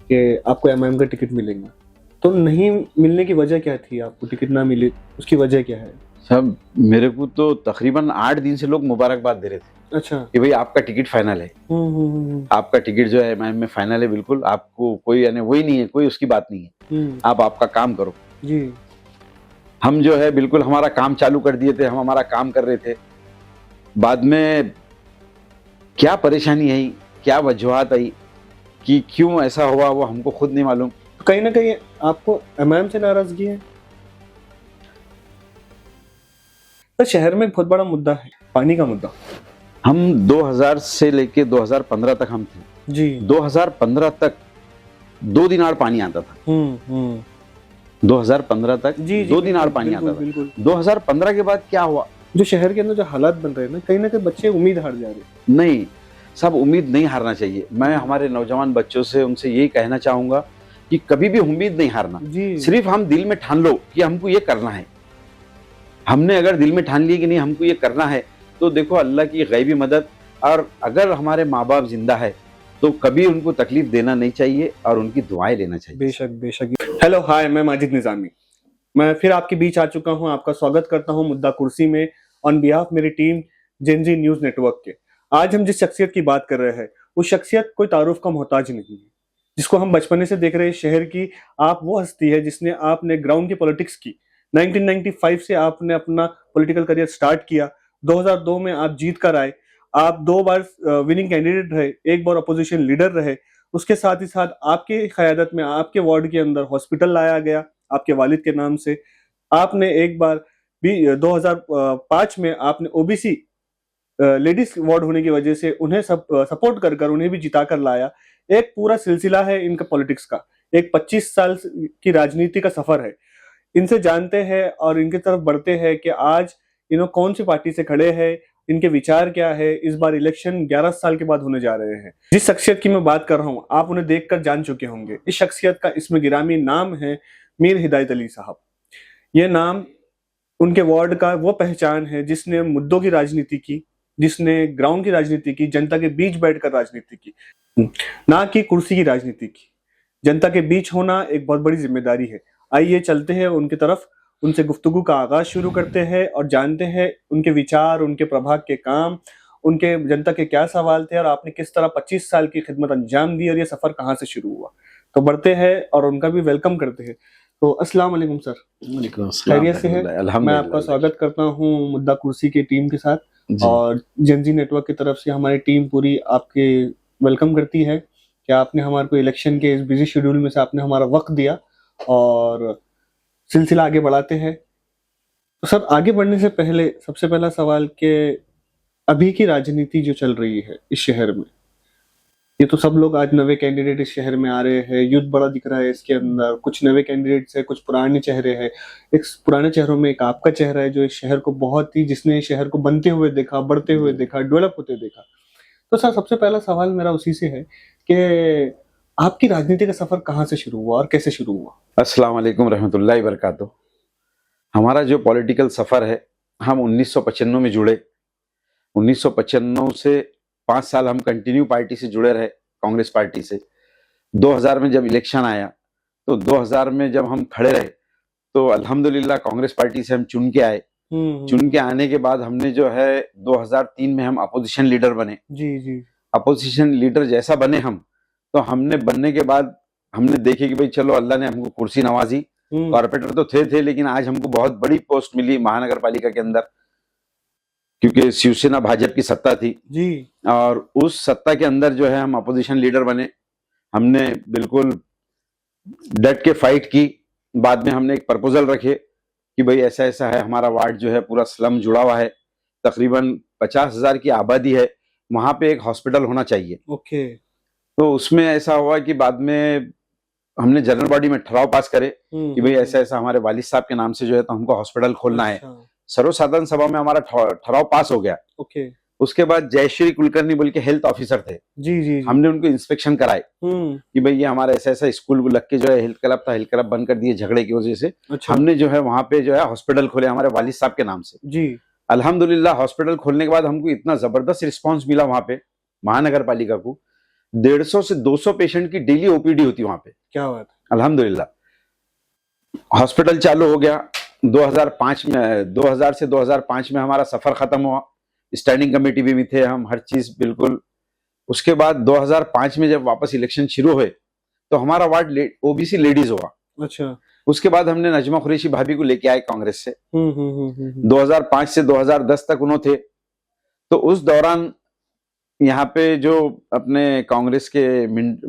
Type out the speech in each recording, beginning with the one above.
कि आपको एमआईएम का टिकट मिलेगा, तो नहीं मिलने की वजह क्या थी? आपको टिकट ना मिले उसकी वजह क्या है? साहब मेरे को तो तकरीबन 8 दिन से लोग मुबारकबाद दे रहे थे अच्छा। कि भाई आपका टिकट फाइनल है, आपका टिकट जो है एमआईएम में फाइनल है, बिल्कुल आपको कोई यानी वही नहीं है, कोई उसकी बात नहीं है, आप आपका काम करो जी। हम जो है बिल्कुल हमारा काम चालू कर दिए थे, हम हमारा काम कर रहे थे। बाद में क्या परेशानी आई, क्या वजूहत आई कि क्यों ऐसा हुआ, वो हमको खुद नहीं मालूम। कहीं ना कहीं आपको एमआईएम से नाराजगी है? तो शहर में एक बहुत बड़ा मुद्दा है, पानी का मुद्दा। हम 2000 से लेके 2015 तक हम थे जी। 2015 तक 2 दिन आड़ पानी आता था। 2015 तक जी, 2 दिन आड़ पानी आता था। 2015 के बाद क्या हुआ, जो शहर के अंदर जो हालात बन रहे हैं ना, कहीं ना कहीं बच्चे उम्मीद हार जा रहे हैं। नहीं, सब उम्मीद नहीं हारना चाहिए। मैं हमारे नौजवान बच्चों से उनसे यही कहना चाहूंगा कि कभी भी उम्मीद नहीं हारना। सिर्फ हम दिल में ठान लो कि हमको ये करना है। हमने अगर दिल में ठान लिया कि नहीं हमको ये करना है, तो देखो अल्लाह की गैबी मदद, और अगर हमारे माँ बाप जिंदा है तो कभी उनको तकलीफ देना नहीं चाहिए और उनकी दुआएं लेना चाहिए। बेशक बेशक। हेलो हाय, मैं माजिद निजामी, मैं फिर आपके बीच आ चुका हूं। आपका स्वागत करता हूं मुद्दा कुर्सी में, ऑन बिहाफ मेरी टीम जेनजी न्यूज नेटवर्क के। आज हम जिस शख्सियत की बात कर रहे हैं, वो शख्सियत कोई तारुफ का मोहताज नहीं है, जिसको हम बचपने से देख रहे हैं। शहर की आप वो हस्ती है जिसने आपने ग्राउंड की पॉलिटिक्स की। 1995 से आपने अपना पॉलिटिकल करियर स्टार्ट किया। 2002 में आप जीत कर आए। आप 2 बार विनिंग कैंडिडेट रहे, 1 बार अपोजिशन लीडर रहे। उसके साथ ही साथ आपके क़यादत में आपके वार्ड के अंदर हॉस्पिटल लाया गया आपके वालिद के नाम से। आपने एक बार भी 2005 में आपने ओबीसी लेडीज वार्ड होने की वजह से उन्हें सपोर्ट कर उन्हें भी जिता कर लाया। एक पूरा सिलसिला है इनका पॉलिटिक्स का, एक 25 साल की राजनीति का सफर है। इनसे जानते हैं और इनकी तरफ बढ़ते हैं कि आज इन्हों कौन सी पार्टी से खड़े हैं, इनके विचार क्या है। इस बार इलेक्शन 11 साल के बाद होने जा रहे हैं। जिस शख्सियत की मैं बात कर रहा हूँ, आप उन्हें देखकर जान चुके होंगे। इस शख्सियत का इसमें गिरामी नाम है मीर हिदायत अली साहब। यह नाम उनके वार्ड का वो पहचान है जिसने मुद्दों की राजनीति की, जिसने ग्राउंड की राजनीति की, जनता के बीच बैठकर राजनीति की, ना कि कुर्सी की राजनीति की। जनता के बीच होना एक बहुत बड़ी जिम्मेदारी है। आइए चलते हैं उनकी तरफ, उनसे गुफ्तगू का आगाज शुरू करते हैं और जानते हैं उनके विचार, उनके प्रभाग के काम, उनके जनता के क्या सवाल थे और आपने किस तरह 25 साल की खिदमत अंजाम दी और ये सफर कहाँ से शुरू हुआ। तो बढ़ते हैं और उनका भी वेलकम करते हैं। तो अस्सलाम वालेकुम सर। खैरियत से है? मैं आपका स्वागत करता हूँ मुद्दा कुर्सी की टीम के साथ, और जेनजी नेटवर्क की तरफ से हमारी टीम पूरी आपके वेलकम करती है कि आपने हमारे को इलेक्शन के इस बिजी शेड्यूल में से आपने हमारा वक्त दिया और सिलसिला आगे बढ़ाते हैं। तो सर, आगे बढ़ने से पहले सबसे पहला सवाल कि अभी की राजनीति जो चल रही है इस शहर में, ये तो सब लोग आज नए कैंडिडेट इस शहर में आ रहे हैं, यूथ बड़ा दिख रहा है इसके अंदर, कुछ नए कैंडिडेट्स है, कुछ पुराने चेहरे हैं। एक पुराने चेहरों में एक आपका चेहरा है जो इस शहर को बहुत ही, जिसने इस शहर को बनते हुए देखा, बढ़ते हुए देखा, डेवलप होते देखा। तो सर, सबसे पहला सवाल मेरा उसी से है कि आपकी राजनीति का सफर कहाँ से शुरू हुआ और कैसे शुरू हुआ? अस्सलाम वालेकुम रहमतुल्लाहि व बरकातुहू। हमारा जो पॉलिटिकल सफर है, हम 1995 में जुड़े। 1995 से 5 साल हम कंटिन्यू पार्टी से जुड़े रहे, कांग्रेस पार्टी से। 2000 में जब इलेक्शन आया तो 2000 में जब हम खड़े रहे तो अल्हम्दुलिल्लाह कांग्रेस पार्टी से हम चुन के आए। चुन के आने के बाद हमने जो है 2003 में हम अपोजिशन लीडर बने। जी। अपोजिशन लीडर जैसा बने हम, तो हमने बनने के बाद हमने देखे कि भाई चलो अल्लाह ने हमको कुर्सी नवाजी। कॉर्पोरेटर तो थे लेकिन आज हमको बहुत बड़ी पोस्ट मिली महानगर पालिका के अंदर, क्योंकि शिवसेना भाजपा की सत्ता थी जी। और उस सत्ता के अंदर जो है हम अपोजिशन लीडर बने। हमने बिल्कुल डट के फाइट की। बाद में हमने एक प्रपोजल रखे कि भाई ऐसा ऐसा है, हमारा वार्ड जो है पूरा स्लम जुड़ा हुआ है, तकरीबन 50,000 की आबादी है, वहां पे एक हॉस्पिटल होना चाहिए। ओके। तो उसमें ऐसा हुआ कि बाद में हमने जनरल बॉडी में ठराव पास करे कि भाई ऐसा ऐसा हमारे वालिद साहब के नाम से जो है तो हमको हॉस्पिटल खोलना है। सर्वसाधारण सभा में हमारा ठराव पास हो गया। ओके। उसके बाद जयश्री कुलकर्णी बोल के हेल्थ ऑफिसर थे। जी। हमने उनको इंस्पेक्शन कराए कि भाई ये हमारा ऐसा ऐसा स्कूल लग के जो है हेल्थ क्लब था, हेल्थ क्लब बंद कर दिए झगड़े की वजह से। अच्छा। हमने जो है वहां पे जो है हॉस्पिटल खोले हमारे वालिद साहब के नाम से। जी। अल्हम्दुलिल्लाह हॉस्पिटल खोलने के बाद हमको इतना जबरदस्त रिस्पांस मिला वहां पे महानगर पालिका को, 150 से 200 पेशेंट की डेली ओपीडी होती वहां पे। क्या बात है। अल्हम्दुलिल्लाह हॉस्पिटल चालू हो गया 2005 में। 2000 से 2005 में हमारा सफर खत्म हुआ, स्टैंडिंग कमेटी में भी थे हम, हर चीज बिल्कुल। उसके बाद 2005 में जब वापस इलेक्शन शुरू हुए तो हमारा वार्ड ओबीसी लेडीज हुआ। अच्छा। उसके बाद हमने नजमा कुरैशी भाभी को लेके आए कांग्रेस से। 2005 से 2010 तक उन्होंने थे। तो उस दौरान यहाँ पे जो अपने कांग्रेस के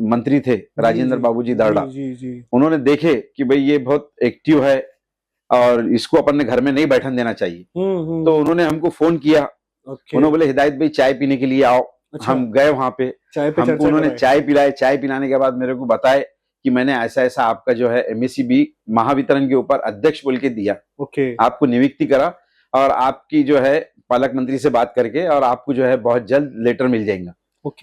मंत्री थे राजेंद्र बाबूजी दाड़ा, उन्होंने देखे कि भाई ये बहुत एक्टिव है और इसको अपन ने घर में नहीं बैठन देना चाहिए। तो उन्होंने हमको फोन किया। उन्होंने बोले हिदायत भाई चाय पीने के लिए आओ। अच्छा। हम गए वहां पे, हमको उन्होंने चाय पिलाए। चाय पिलाने के बाद मेरे को बताए कि मैंने ऐसा ऐसा आपका जो है एमएससीबी महावितरण के ऊपर अध्यक्ष बोल के दिया, आपको नियुक्ति करा और आपकी जो है पालक मंत्री से बात करके और आपको जो है बहुत जल्द लेटर मिल जाएगा।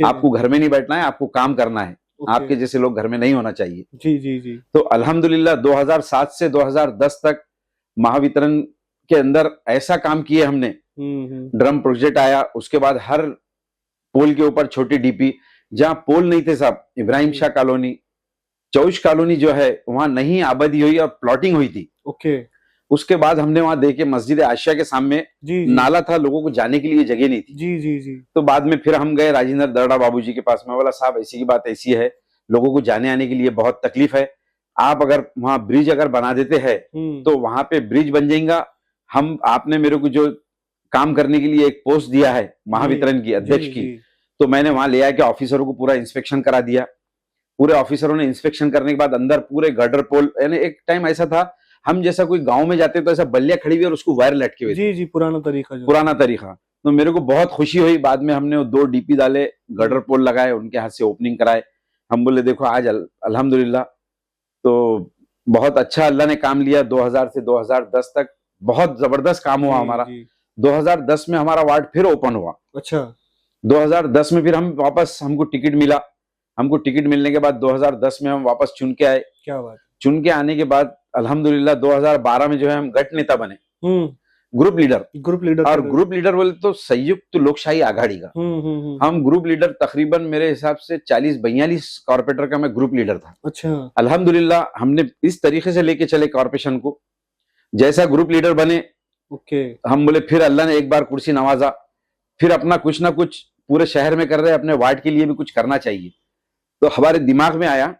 आपको घर में नहीं बैठना है, आपको काम करना है। आपके जैसे लोग घर में नहीं होना चाहिए। जी जी जी। तो अल्हम्दुलिल्लाह 2007 से 2010 तक महावितरण के अंदर ऐसा काम किए हमने। ड्रम प्रोजेक्ट आया, उसके बाद हर पोल के ऊपर छोटी डीपी, जहां पोल नहीं थे साहब, इब्राहिम शाह कॉलोनी, चौश कॉलोनी जो है वहां नहीं आबादी हुई और प्लॉटिंग हुई थी। उसके बाद हमने वहां देखे मस्जिद आशिया के सामने नाला था, लोगों को जाने के लिए जगह नहीं थी। जी जी जी। तो बाद में फिर हम गए राजेंद्र दर्डा बाबूजी के पास में। बोला साहब ऐसी की बात ऐसी है, लोगों को जाने आने के लिए बहुत तकलीफ है, आप वहां ब्रिज अगर बना देते हैं तो वहां पे ब्रिज बन जाएगा। हम आपने मेरे को जो काम करने के लिए एक पोस्ट दिया है महावितरण की अध्यक्ष की, तो मैंने वहां ले आके ऑफिसरों को पूरा इंस्पेक्शन करा दिया। पूरे ऑफिसरों ने इंस्पेक्शन करने के बाद अंदर पूरे गर्डर पोल, यानी एक टाइम ऐसा था हम जैसा कोई गांव में जाते तो ऐसा बल्लियां खड़ी हुई और उसको वायर लटके हुए। जी जी, पुराना तरीका। तो मेरे को बहुत खुशी हुई। बाद में हमने वो 2 डीपी डाले, गर्डर पोल लगाए, उनके हाथ से ओपनिंग कराए। हम बोले देखो आज अल्हम्दुलिल्लाह तो बहुत अच्छा अल्लाह ने काम लिया। 2000 से 2010 तक बहुत जबरदस्त काम हुआ हमारा। 2010 में हमारा वार्ड फिर ओपन हुआ। अच्छा। 2010 में फिर हम वापस, हमको टिकट मिला। हमको टिकट मिलने के बाद 2010 में हम वापस चुन के आए। क्या बात। चुन के आने के बाद अल्हम्दुलिल्लाह 2012 में जो है हम गट नेता बने, ग्रुप लीडर। और ग्रुप लीडर बोले तो संयुक्त लोकशाही आघाड़ी का हम ग्रुप लीडर, तकरीबन मेरे हिसाब से 40-42 कॉर्पोरेटर का मैं ग्रुप लीडर था। अच्छा। अल्हम्दुलिल्लाह हमने इस तरीके से लेके चले कॉर्पोरेशन को, जैसा ग्रुप लीडर बने। हम बोले फिर अल्लाह ने एक बार कुर्सी नवाजा, फिर अपना कुछ ना कुछ पूरे शहर में कर रहे, अपने वार्ड के लिए भी कुछ करना चाहिए। तो हमारे दिमाग में आया,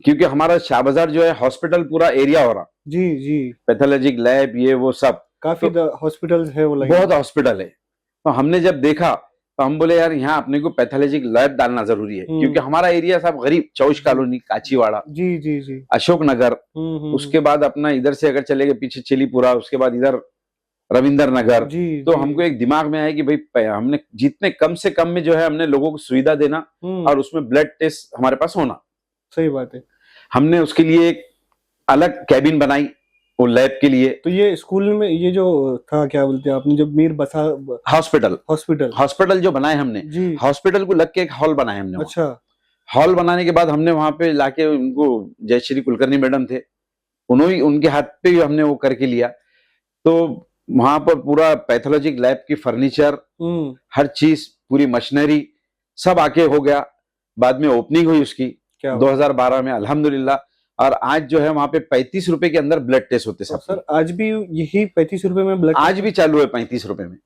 क्योंकि हमारा शाह बाजार जो है हॉस्पिटल पूरा एरिया हो रहा। जी जी। पैथोलॉजिक लैब ये वो सब काफी हॉस्पिटल है, वो बहुत हॉस्पिटल है। तो हमने जब देखा तो हम बोले यार यहाँ अपने को पैथोलॉजिक लैब डालना जरूरी है, क्योंकि हमारा एरिया सब गरीब, चौश कॉलोनी, काचीवाड़ा, जी जी जी, अशोक नगर, उसके बाद अपना इधर से अगर चले गए पीछे चिलीपुरा, उसके बाद इधर रविंदर नगर। तो हमको एक दिमाग में आया कि भाई हमने जितने कम से कम में जो है हमने लोगों को सुविधा देना और उसमें ब्लड टेस्ट हमारे पास होना। सही बात है। हमने उसके लिए एक अलग कैबिन बनाई वो लैब के लिए। तो ये स्कूल में ये जो था, क्या बोलते हैं आपने, जब मीर बसा हॉस्पिटल जो बनाए हमने, हॉस्पिटल को लग के एक हॉल बनाए हमने। अच्छा। हॉल बनाने के बाद हमने वहां पे लाके उनको, जयश्री कुलकर्णी मैडम थे, उन्होंने उनके हाथ पे भी हमने वो करके लिया। तो वहां पर पूरा पैथोलॉजिक लैब की फर्नीचर, हर चीज, पूरी मशीनरी सब आके हो गया। बाद में ओपनिंग हुई उसकी 2012 में अल्हम्दुलिल्लाह। और आज जो है वहां पे 35 रुपए के अंदर ब्लड टेस्ट होते सब। सर आज भी यही 35 रुपए में ब्लड आज भी चालू है 35 रुपए में।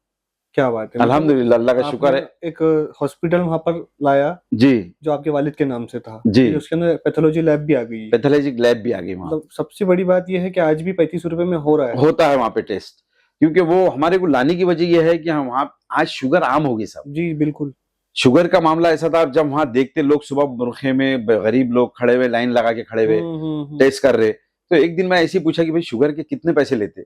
क्या बात है। अल्हम्दुलिल्लाह, अल्लाह का शुक्र है। एक हॉस्पिटल वहां पर लाया जी, जो आपके वालिद के नाम से था जी, उसके अंदर पैथोलॉजी लैब भी आ गई। पैथोलॉजिक लैब भी आ गई वहां। सबसे बड़ी बात यह है कि आज भी 35 रुपए में हो रहा है, होता है वहां पे टेस्ट। क्योंकि वो हमारे को लाने की वजह यह है कि हम वहां आज शुगर आम हो गई साहब। जी बिल्कुल। शुगर का मामला ऐसा था, जब वहां देखते लोग सुबह बुरखे में गरीब लोग खड़े हुए, लाइन लगा के खड़े हुए टेस्ट कर रहे। तो एक दिन मैं ऐसे ही पूछा कि भाई शुगर के कितने पैसे लेते,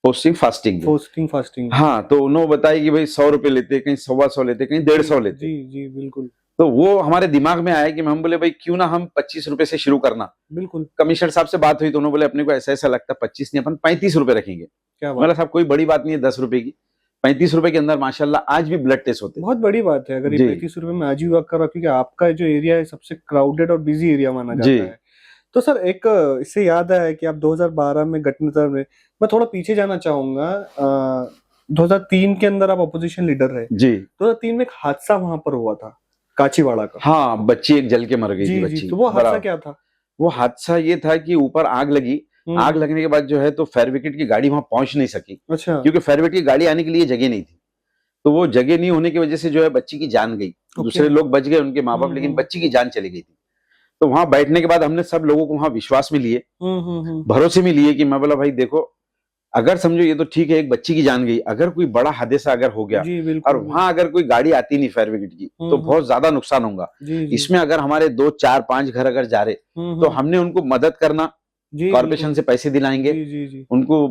पोस्टिंग फास्टिंग। हाँ, तो उन्होंने बताया कि भाई 100 रुपए लेते, कहीं 125 लेते, कहीं 150 लेते। जी जी बिल्कुल। तो वो हमारे दिमाग में आया कि हम बोले भाई क्यों ना हम 25 रुपए से शुरू करना। बिल्कुल। कमिश्नर साहब से बात हुई तो उन्होंने बोले अपने को ऐसा लगता 25 नहीं, अपन 35 रुपए रखेंगे। क्या बात। साहब कोई बड़ी बात नहीं है, 10 रुपए की, 35 रुपए के अंदर माशाल्लाह आज भी ब्लड टेस्ट होते हैं। बहुत बड़ी बात है अगर ये 35 रुपए में आज भी वर्क कर रहा, क्योंकि आपका जो एरिया है सबसे क्राउडेड और बिजी एरिया माना जाता है। तो सर एक इससे याद आया कि आप 2012 में गठनेता में, मैं थोड़ा पीछे जाना चाहूंगा। 2003 के अंदर आप अपोजिशन लीडर रहे जी। 2003 में एक हादसा वहां पर हुआ था, काचीवाड़ा का। हाँ, बच्ची एक जल के मर गई थी जी जी, बच्ची। तो वो हादसा बराबर। क्या था? वो हादसा ये था कि ऊपर आग लगी। आग लगने के बाद जो है तो फायर ब्रिगेड की गाड़ी वहां पहुंच नहीं सकी, अच्छा। क्योंकि फायर ब्रिगेड की गाड़ी आने के लिए जगह नहीं थी। तो वो जगह नहीं होने की वजह से जो है बच्ची की जान गई। दूसरे लोग बच गए, उनके माँ बाप, लेकिन बच्ची की जान चली गई थी। तो वहां बैठने के बाद हमने सब लोगों को वहां विश्वास में लिए, भरोसे में लिए कि मैं बोला भाई देखो, अगर समझो ये तो ठीक है, एक बच्ची की जान गई, अगर कोई बड़ा हादसा अगर हो गया जी और बिल्कुल। वहां अगर कोई गाड़ी आती नहीं फायर ब्रिगेड की, तो बहुत ज्यादा नुकसान होगा। जी जी। इसमें अगर हमारे 2 4 5 घर अगर जा रहे, तो हमने उनको मदद करना, जी कॉर्पोरेशन से पैसे दिलाएंगे, जी जी जी। उनको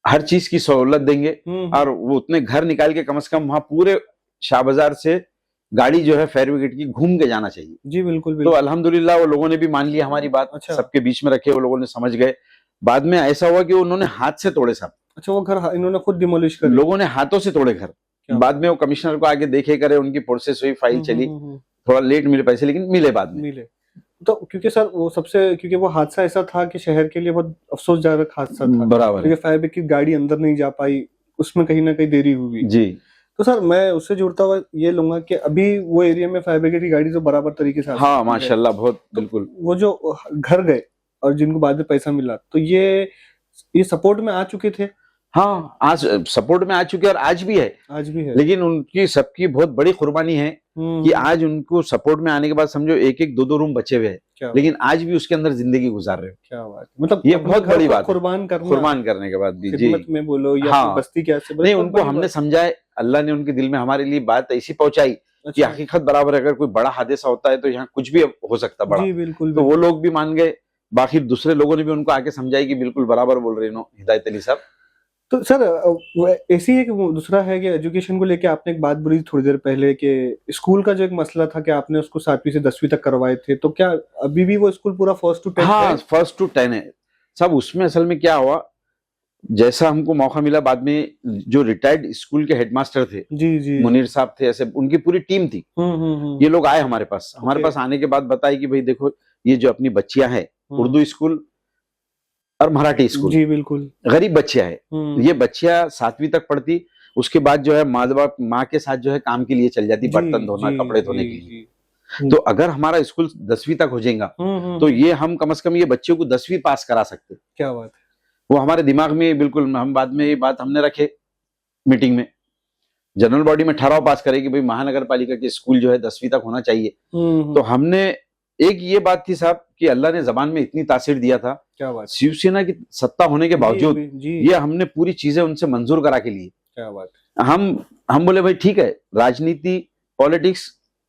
हर चीज की सहूलत देंगे, और वो उतने घर निकाल के कम से कम वहां पूरे शाह बाजार से गाड़ी जो है फायर ब्रिगेड की घूम के जाना चाहिए। जी बिल्कुल तो बिल्कुल। अल्हम्दुलिल्लाह वो लोगों ने भी मान लिया हमारी बात। अच्छा। सबके बीच में रखे, वो लोगों ने समझ गए। बाद में ऐसा हुआ कि उन्होंने हाथ से तोड़े सब, अच्छा, वो घर इन्होंने खुद डिमोलिश कर लोगों ने हाथों से तोड़े घर। क्या बाद में वो कमिश्नर को आगे देखे करे, उनकी प्रोसेस हुई, फाइल चली, थोड़ा लेट मिले पैसे, लेकिन मिले बाद में। मिले। तो क्योंकि सर वो सबसे, क्योंकि वो हादसा ऐसा था कि शहर के लिए बहुत अफसोसजनक हादसा था, बराबर है। क्योंकि फायर ब्रिगेड की गाड़ी अंदर नहीं जा पाई, उसमें कहीं ना कहीं देरी हुई। जी। तो सर मैं उससे जुड़ता हुआ ये लूंगा कि अभी वो एरिया में फायर ब्रिगेड की गाड़ी जो बराबर तरीके से आ हाँ सकती है। माशाल्लाह, बहुत तो बिल्कुल। वो जो घर गए और जिनको बाद में पैसा मिला, तो ये सपोर्ट में आ चुके थे। हाँ, आज सपोर्ट में आ चुके हैं और आज भी है। आज भी है। लेकिन उनकी सबकी बहुत बड़ी कुर्बानी है कि आज उनको सपोर्ट में आने के बाद समझो एक एक दो दो रूम बचे हुए हैं, लेकिन आज भी उसके अंदर जिंदगी गुजार रहे हो। क्या बात है, मतलब ये बहुत बड़ी बात है। कुर्बान करने के बाद भी जी, खिदमत में बोलो या हाँ, बस्ती के ऐसे नहीं, उनको हमने समझाए, अल्लाह ने उनके दिल में हमारे लिए बात ऐसी पहुंचाई कि हकीकत बराबर अगर कोई बड़ा हादसा होता है तो यहाँ कुछ भी हो सकता बड़ा। जी बिल्कुल। तो वो लोग भी मान गए, बाकी दूसरे लोगों ने भी उनको आके समझाई कि बिल्कुल बराबर बोल रहे हो हिदायत अली साहब। तो सर ऐसी एक दूसरा है कि एजुकेशन को लेके आपने एक बात बोली थोड़ी देर पहले कि स्कूल का जो एक मसला था कि आपने उसको 7वीं से 10वीं तक करवाए थे, तो क्या अभी भी वो स्कूल पूरा 1st to 10 हाँ, है? 1st to 10 है सब। उसमें असल में क्या हुआ, जैसा हमको मौका मिला, बाद में जो रिटायर्ड स्कूल के हेडमास्टर थे, जी जी, मुनीर साहब थे, ऐसे उनकी पूरी टीम थी। ये लोग आए हमारे पास आने के बाद बताई कि भाई देखो, ये जो अपनी बच्चियां हैं, उर्दू स्कूल और मराठी स्कूल, जी बिल्कुल, गरीब बच्चियां हैं। ये बच्चियां 7वीं तक पढ़ती, उसके बाद जो है माँ के साथ जो है काम के लिए चल जाती, बर्तन धोना, कपड़े धोने के लिए। तो अगर हमारा स्कूल 10वीं तक हो जाएगा, तो ये हम कम से कम ये बच्चों को 10वीं पास करा सकते। क्या बात है। वो हमारे दिमाग में बिल्कुल, हम बाद में ये बात हमने रखे मीटिंग में, जनरल बॉडी में ठहराव पास करे कि भाई महानगर पालिका के स्कूल जो है 10वीं तक होना चाहिए। तो हमने एक ये बात थी साहब कि अल्लाह ने जबान में इतनी तासीर दिया था, क्या बात, शिवसेना की सत्ता होने के बावजूद ये हमने पूरी चीजें उनसे मंजूर करा के लिए। क्या बात। हम बोले भाई ठीक है, राजनीति पॉलिटिक्स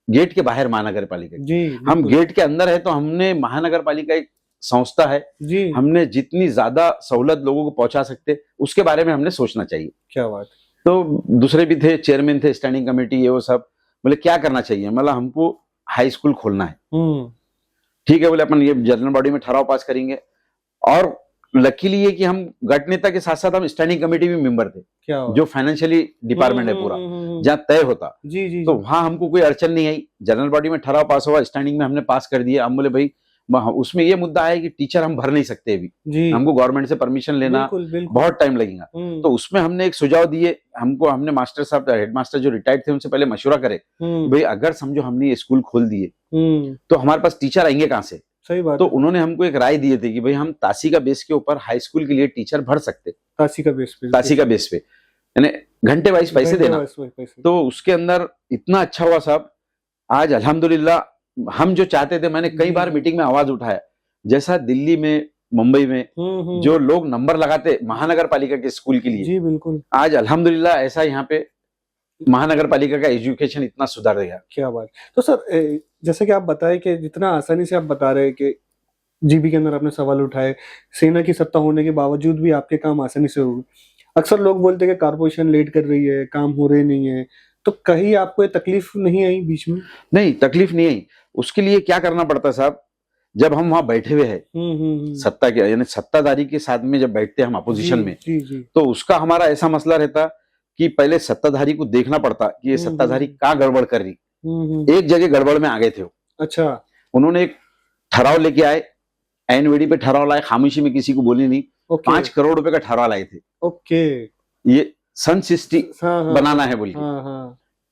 गेट के बाहर महानगर पालिका जी, हम गेट के अंदर है, तो हमने महानगर पालिका एक संस्था है जी, हमने जितनी ज्यादा सहूलत लोगों को पहुंचा सकते उसके बारे में हमने सोचना चाहिए। क्या बात। तो दूसरे भी थे, चेयरमैन थे, स्टैंडिंग कमेटी, ये वो सब। बोले क्या करना चाहिए, मतलब हमको हाई स्कूल खोलना है। ठीक है, बोले अपन ये जनरल बॉडी में ठहराव पास करेंगे। और लकीली ये कि हम गट नेता के साथ साथ हम स्टैंडिंग कमेटी भी मेंबर थे, क्या जो फाइनेंशियली डिपार्टमेंट है पूरा, जहाँ तय होता। जी जी, तो वहां हमको कोई अड़चन नहीं आई। जनरल बॉडी में ठहराव पास हुआ, स्टैंडिंग में हमने पास कर दिया। हम बोले भाई उसमें ये मुद्दा है कि टीचर हम भर नहीं सकते अभी, हमको गवर्नमेंट से परमिशन लेना बहुत टाइम लगेगा। तो उसमें हमने एक सुझाव दिए, हमने मास्टर साहब, हेडमास्टर जो रिटायर्ड थे, उनसे पहले मशवरा करे, भाई अगर समझो हमने ये स्कूल खोल दिए तो हमारे पास टीचर आएंगे कहाँ से। सही बात। तो उन्होंने हमको एक राय दिए थे कि भाई हम तासी का बेस के ऊपर हाई स्कूल के लिए टीचर भर सकते, तासी का बेस पे, यानी घंटे वाइज पैसे देना। तो उसके अंदर इतना अच्छा हुआ साहब, आज अल्हम्दुलिल्लाह हम जो चाहते थे, मैंने कई बार मीटिंग में आवाज उठाया, जैसा दिल्ली में, मुंबई में जो लोग नंबर लगाते महानगर पालिका के स्कूल के लिए, जी बिल्कुल, आज अल्हम्दुलिल्लाह ऐसा यहाँ पे महानगर पालिका का एजुकेशन इतना सुधर गया। क्या बात। तो सर जैसे कि आप बताए कि जितना आसानी से आप बता रहे हैं कि जीबी के अंदर आपने सवाल उठाए, सेना की सत्ता होने के बावजूद भी आपके काम आसानी से हो गए। अक्सर लोग बोलते हैं कि कारपोरेशन लेट कर रही है, काम हो रहे नहीं है, तो कहीं आपको ये तकलीफ नहीं आई बीच में? नहीं, तकलीफ नहीं आई। उसके लिए क्या करना पड़ता साहब, जब हम वहां बैठे हुए हैं सत्ता के, यानी सत्ताधारी के साथ में जब बैठते हैं हम अपोजिशन में, तो उसका हमारा ऐसा मसला रहता कि पहले सत्ताधारी को देखना पड़ता कि ये सत्ताधारी कहाँ गड़बड़ कर रही। एक जगह गड़बड़ में आ गए थे वो। अच्छा। उन्होंने एक ठहराव लेके आए, एनवीडी पे ठहराव लाए, खामोशी में किसी को बोली नहीं। 5 करोड़ रुपए का ठहराव लाए थे। ओके। ये सन सिटी बनाना है बोल के।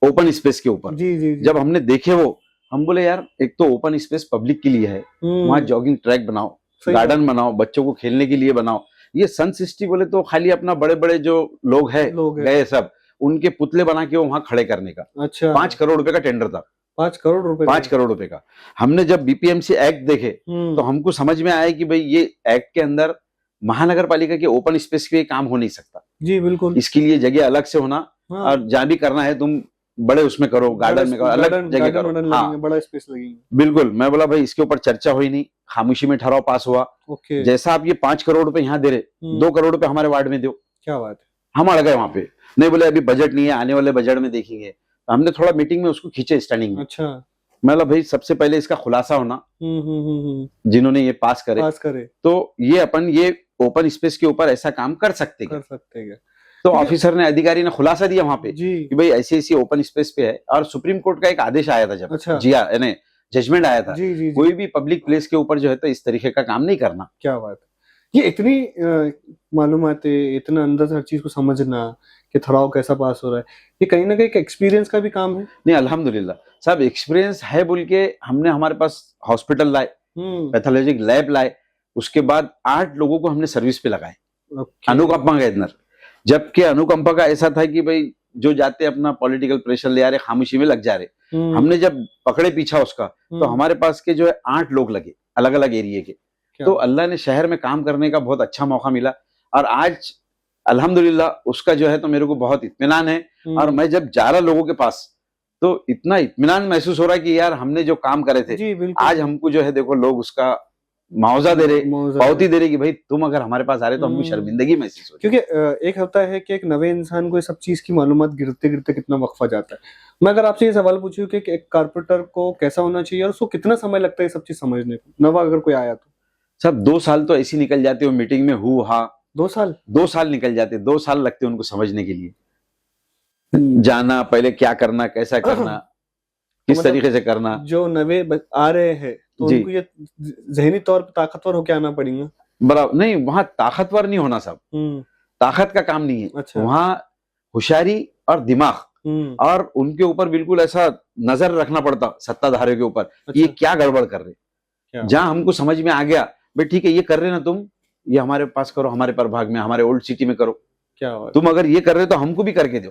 ओपन स्पेस के ऊपर। जी जी जी। जब हमने देखे वो, हम बोले यार एक तो ओपन स्पेस पब्लिक के लिए है, वहां जॉगिंग ट्रैक बनाओ, सही गार्डन बनाओ, बच्चों को खेलने के लिए बनाओ। ये सन सिटी बोले तो खाली अपना बड़े बड़े जो लोग हैं लोग हैं। गए सब, उनके पुतले बना के वहां खड़े करने का अच्छा 5 करोड़ रुपए का टेंडर था। 5 करोड़ रुपए 5 करोड़ रुपए का। हमने जब बीपीएमसी एक्ट देखे तो हमको समझ में आया कि भाई ये एक्ट के अंदर महानगर पालिका के ओपन स्पेस के काम हो नहीं सकता। जी बिल्कुल। इसके लिए जगह अलग से होना, हाँ, और जहां भी करना है तुम बड़े उसमें करो, गार्डन में करो, अलग जगह करो। हाँ बड़ा स्पेस लगेंगे। बिल्कुल। मैं बोला भाई इसके ऊपर चर्चा हुई नहीं, खामोशी में ठहराव पास हुआ। ओके। जैसा आप ये 5 करोड़ रुपए यहाँ दे रहे, 2 करोड़ रुपए हमारे वार्ड में दो। क्या बात है। हम अड़ गए वहां पे, नहीं बोले अभी बजट नहीं है, आने वाले बजट में देखेंगे। तो हमने थोड़ा मीटिंग में उसको खींचे स्टैंडिंग में। अच्छा। मतलब भाई सबसे पहले इसका खुलासा होना, जिन्होंने ये पास करे तो ये अपन ये ओपन स्पेस के ऊपर ऐसा काम कर सकते हैं। तो ऑफिसर ने, अधिकारी ने खुलासा दिया वहां पे कि भाई ऐसी ऐसी ओपन स्पेस पे है, और सुप्रीम कोर्ट का एक आदेश आया था जब। अच्छा। जी हाँ, यानी जजमेंट आया था। जी। कोई भी पब्लिक प्लेस के ऊपर जो है तो इस तरीके का काम नहीं करना। क्या बात है। ये इतनी मालूमातें, इतना अंदर से हर चीज को समझना कि ठहराव कैसा पास हो रहा है, ये कहीं ना कहीं एक एक्सपीरियंस का भी काम है। नहीं अल्हम्दुलिल्लाह सब एक्सपीरियंस है बोल के हमने हमारे पास हॉस्पिटल लाए, पैथोलॉजिक लैब लाए, उसके बाद 8 लोगों को हमने सर्विस पे लगाए। अनुकंपा के अंदर, जबकि अनुकंपा का ऐसा था कि भाई जो जाते अपना पॉलिटिकल प्रेशर ले आ रहे, खामोशी में लग जा रहे। हमने जब पकड़े पीछा उसका, तो हमारे पास के जो है 8 लोग लगे अलग अलग एरिया के। तो अल्लाह ने शहर में काम करने का बहुत अच्छा मौका मिला, और आज अल्हम्दुलिल्लाह उसका जो है तो मेरे को बहुत इत्मीनान है। और मैं जब जा रहा लोगों के पास तो इतना इत्मीनान महसूस हो रहा है कि यार हमने जो काम करे थे, आज हमको जो है देखो लोग उसका मुआवजा दे रहे, पावती दे रहे कि भाई तुम अगर हमारे पास आ रहे तो हमको शर्मिंदगी महसूस हो। क्योंकि एक होता है कि एक नवे इंसान को ये सब चीज की मालूमात गिरते गिरते कितना वक्फा जाता है। मैं अगर आपसे ये सवाल पूछूं कि एक कारपेंटर को कैसा होना चाहिए और उसको कितना समय लगता है सब चीज समझने को, नवा अगर कोई आया तो? सब 2 साल तो ऐसे निकल जाते हो मीटिंग में, हु हा 2 साल 2 साल निकल जाते, 2 साल लगते उनको समझने के लिए। जाना, पहले क्या करना, कैसा करना, किस तरीके से करना। जो नवे आ रहे हैं तो उनको ये जहनी तौर पर ताकतवर होके आना पड़ेगा। बराबर नहीं, वहां ताकतवर नहीं होना सब, ताकत का काम नहीं है। अच्छा। वहां होशियारी और दिमाग, और उनके ऊपर बिल्कुल ऐसा नजर रखना पड़ता सत्ताधारियों के ऊपर। अच्छा। ये क्या गड़बड़ कर रहे, जहां हमको समझ में आ गया भाई ठीक है ये कर रहे ना तुम, ये हमारे पास करो, हमारे प्रभाग में, हमारे ओल्ड सिटी में करो। क्या बात। तुम अगर ये कर रहे हो तो हमको भी करके दो।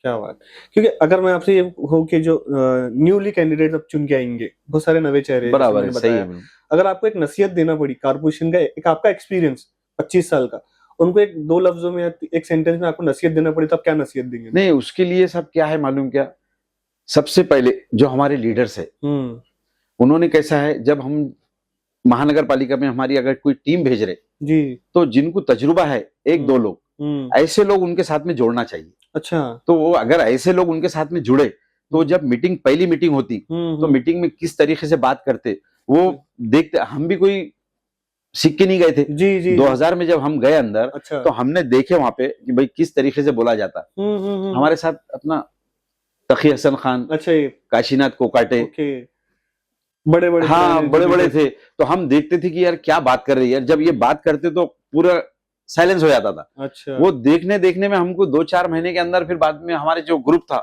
क्या बात। क्योंकि अगर मैं आपसे ये हो कि जो न्यूली कैंडिडेट अब चुन के आएंगे, बहुत सारे नवे चेहरे, बराबर है, सही है। अगर आपको एक नसीहत देना पड़ी कारपोरेशन का, एक आपका एक्सपीरियंस 25 साल का, उनको एक 2 लफ्जों में, एक सेंटेंस में आपको नसीहत देना पड़ी तो आप क्या नसीहत देंगे? नहीं उसके लिए सब क्या है मालूम क्या, सबसे पहले जो हमारे लीडर्स है उन्होंने कैसा है, जब हम महानगर पालिका में हमारी अगर कोई टीम भेज रहे जी, तो जिनको तजुर्बा है 1-2 लोग, ऐसे लोग उनके साथ में जोड़ना चाहिए। अच्छा। तो वो अगर ऐसे लोग उनके साथ में जुड़े तो जब मीटिंग, पहली मीटिंग होती तो मीटिंग में किस तरीके से बात करते वो देखते। हम भी कोई सीख के नहीं गए थे। जी 2000 में जब हम गए अंदर, अच्छा। तो हमने देखे वहां पे कि भाई किस तरीके से बोला जाता। हमारे साथ अपना तकी हसन खान, अच्छा, काशीनाथ कोकाटे, बड़े बड़े, हाँ बड़े बड़े थे। तो हम देखते थे कि यार क्या बात कर रही है, जब ये बात करते तो पूरा साइलेंस हो जाता था। अच्छा। वो देखने में हमको 2-4 महीने के अंदर, फिर बाद में हमारे जो ग्रुप था,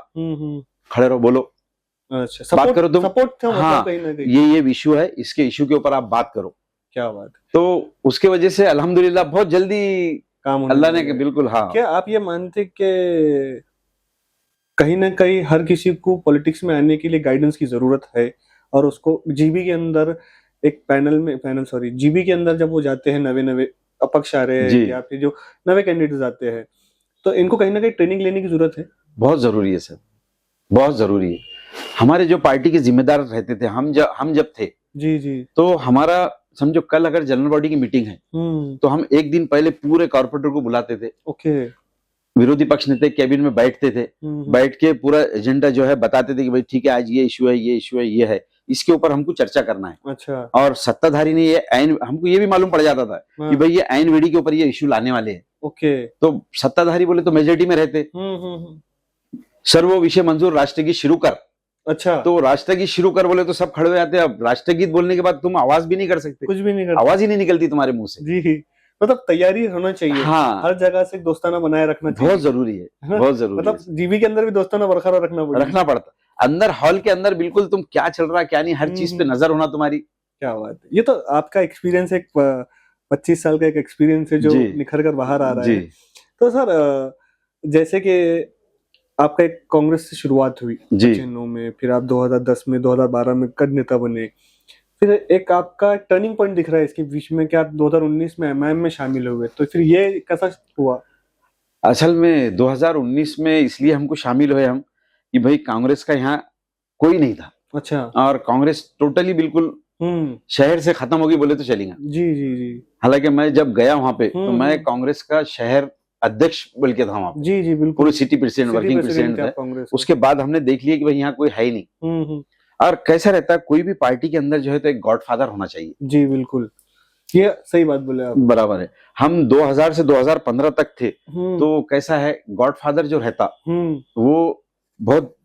खड़े रहो बोलो, अच्छा बात करो तुम, सपोर्ट था, हाँ कहीं ना कहीं। ये इशू है, इसके इशू के ऊपर आप बात करो। क्या बात। तो उसके वजह से अल्हम्दुलिल्लाह बहुत जल्दी काम अल्लाह ने, बिल्कुल। हाँ, क्या आप ये मानते कि कहीं ना कहीं हर किसी को पॉलिटिक्स में आने के लिए गाइडेंस की जरूरत है, और उसको जीबी के अंदर एक जीबी के अंदर जब वो जाते हैं, नवे अपक्ष आ रहे हैं या फिर जो नवे कैंडिडेट्स आते हैं, तो इनको कहीं ना कहीं ट्रेनिंग लेने की जरूरत है? बहुत जरूरी है सर, बहुत जरूरी है। हमारे जो पार्टी के जिम्मेदार रहते थे, हम जब थे जी, तो हमारा समझो कल अगर जनरल बॉडी की मीटिंग है तो हम एक दिन पहले पूरे कॉर्पोरेटर को बुलाते थे। ओके। विरोधी पक्ष नेता कैबिनेट में बैठते थे, बैठ के पूरा एजेंडा जो है बताते थे कि भाई ठीक है आज ये इशू है, ये इशू है, ये है, इसके ऊपर हमको चर्चा करना है। अच्छा। और सत्ताधारी ने ये हमको ये भी मालूम पड़ जाता था कि भाई ये आईन वेड़ी के ऊपर ये इशू लाने वाले हैं। ओके। तो सत्ताधारी बोले तो मेजोरिटी में रहते, सर वो विषय मंजूर, राष्ट्रगीत शुरू कर। अच्छा। तो राष्ट्रगीत शुरू कर बोले तो सब खड़े हो जाते हैं। अब राष्ट्रगीत बोलने के बाद तुम आवाज भी नहीं कर सकते, कुछ भी नहीं कर, आवाज ही नहीं निकलती तुम्हारे मुंह से जी। मतलब तैयारी होना चाहिए, हाँ हर जगह से दोस्ताना बनाए रखना चाहिए। बहुत जरूरी है, बहुत जरूरी मतलब है। जीबी के अंदर भी दोस्ताना बरकरार रखना पड़ेगा। रखना पड़ता, अंदर हॉल के अंदर बिल्कुल तुम क्या चल रहा है क्या नहीं, हर चीज पे नजर होना तुम्हारी। क्या बात है, ये तो आपका एक्सपीरियंस एक 25 साल का एक एक्सपीरियंस है जो जी निखर कर बाहर आ रहा जी है। तो सर जैसे कि आपका एक कांग्रेस से शुरुआत हुई जी 95 में, फिर आप 2010 में 2012 में कद नेता बने, फिर एक आपका टर्निंग पॉइंट दिख रहा है इसके बीच में कि आप 2019 में एमआईएम में शामिल हुए, तो फिर ये कैसा हुआ? असल में 2019 में इसलिए हमको शामिल हुए हम कि भाई कांग्रेस का यहाँ कोई नहीं था, अच्छा। और कांग्रेस टोटली बिल्कुल शहर से खत्म होगी बोले तो चलेगा। जी जी जी हालांकि मैं जब गया वहां पे तो मैं हम्म। कांग्रेस का शहर अध्यक्ष बोल के था वहां पे, जी जी बिल्कुल, पूरे city president city working president president थे थे। आप कांग्रेस में। उसके बाद हमने देख लिया कि भाई यहाँ कोई है ही नहीं। हम्म। और कैसा रहता है कोई भी पार्टी के अंदर जो है तो एक गॉडफादर होना चाहिए। जी बिल्कुल, ये सही बात बोले आप। बराबर है, हम 2000 से 2015 तक थे, तो कैसा है गॉडफादर जो रहता वो बहुत,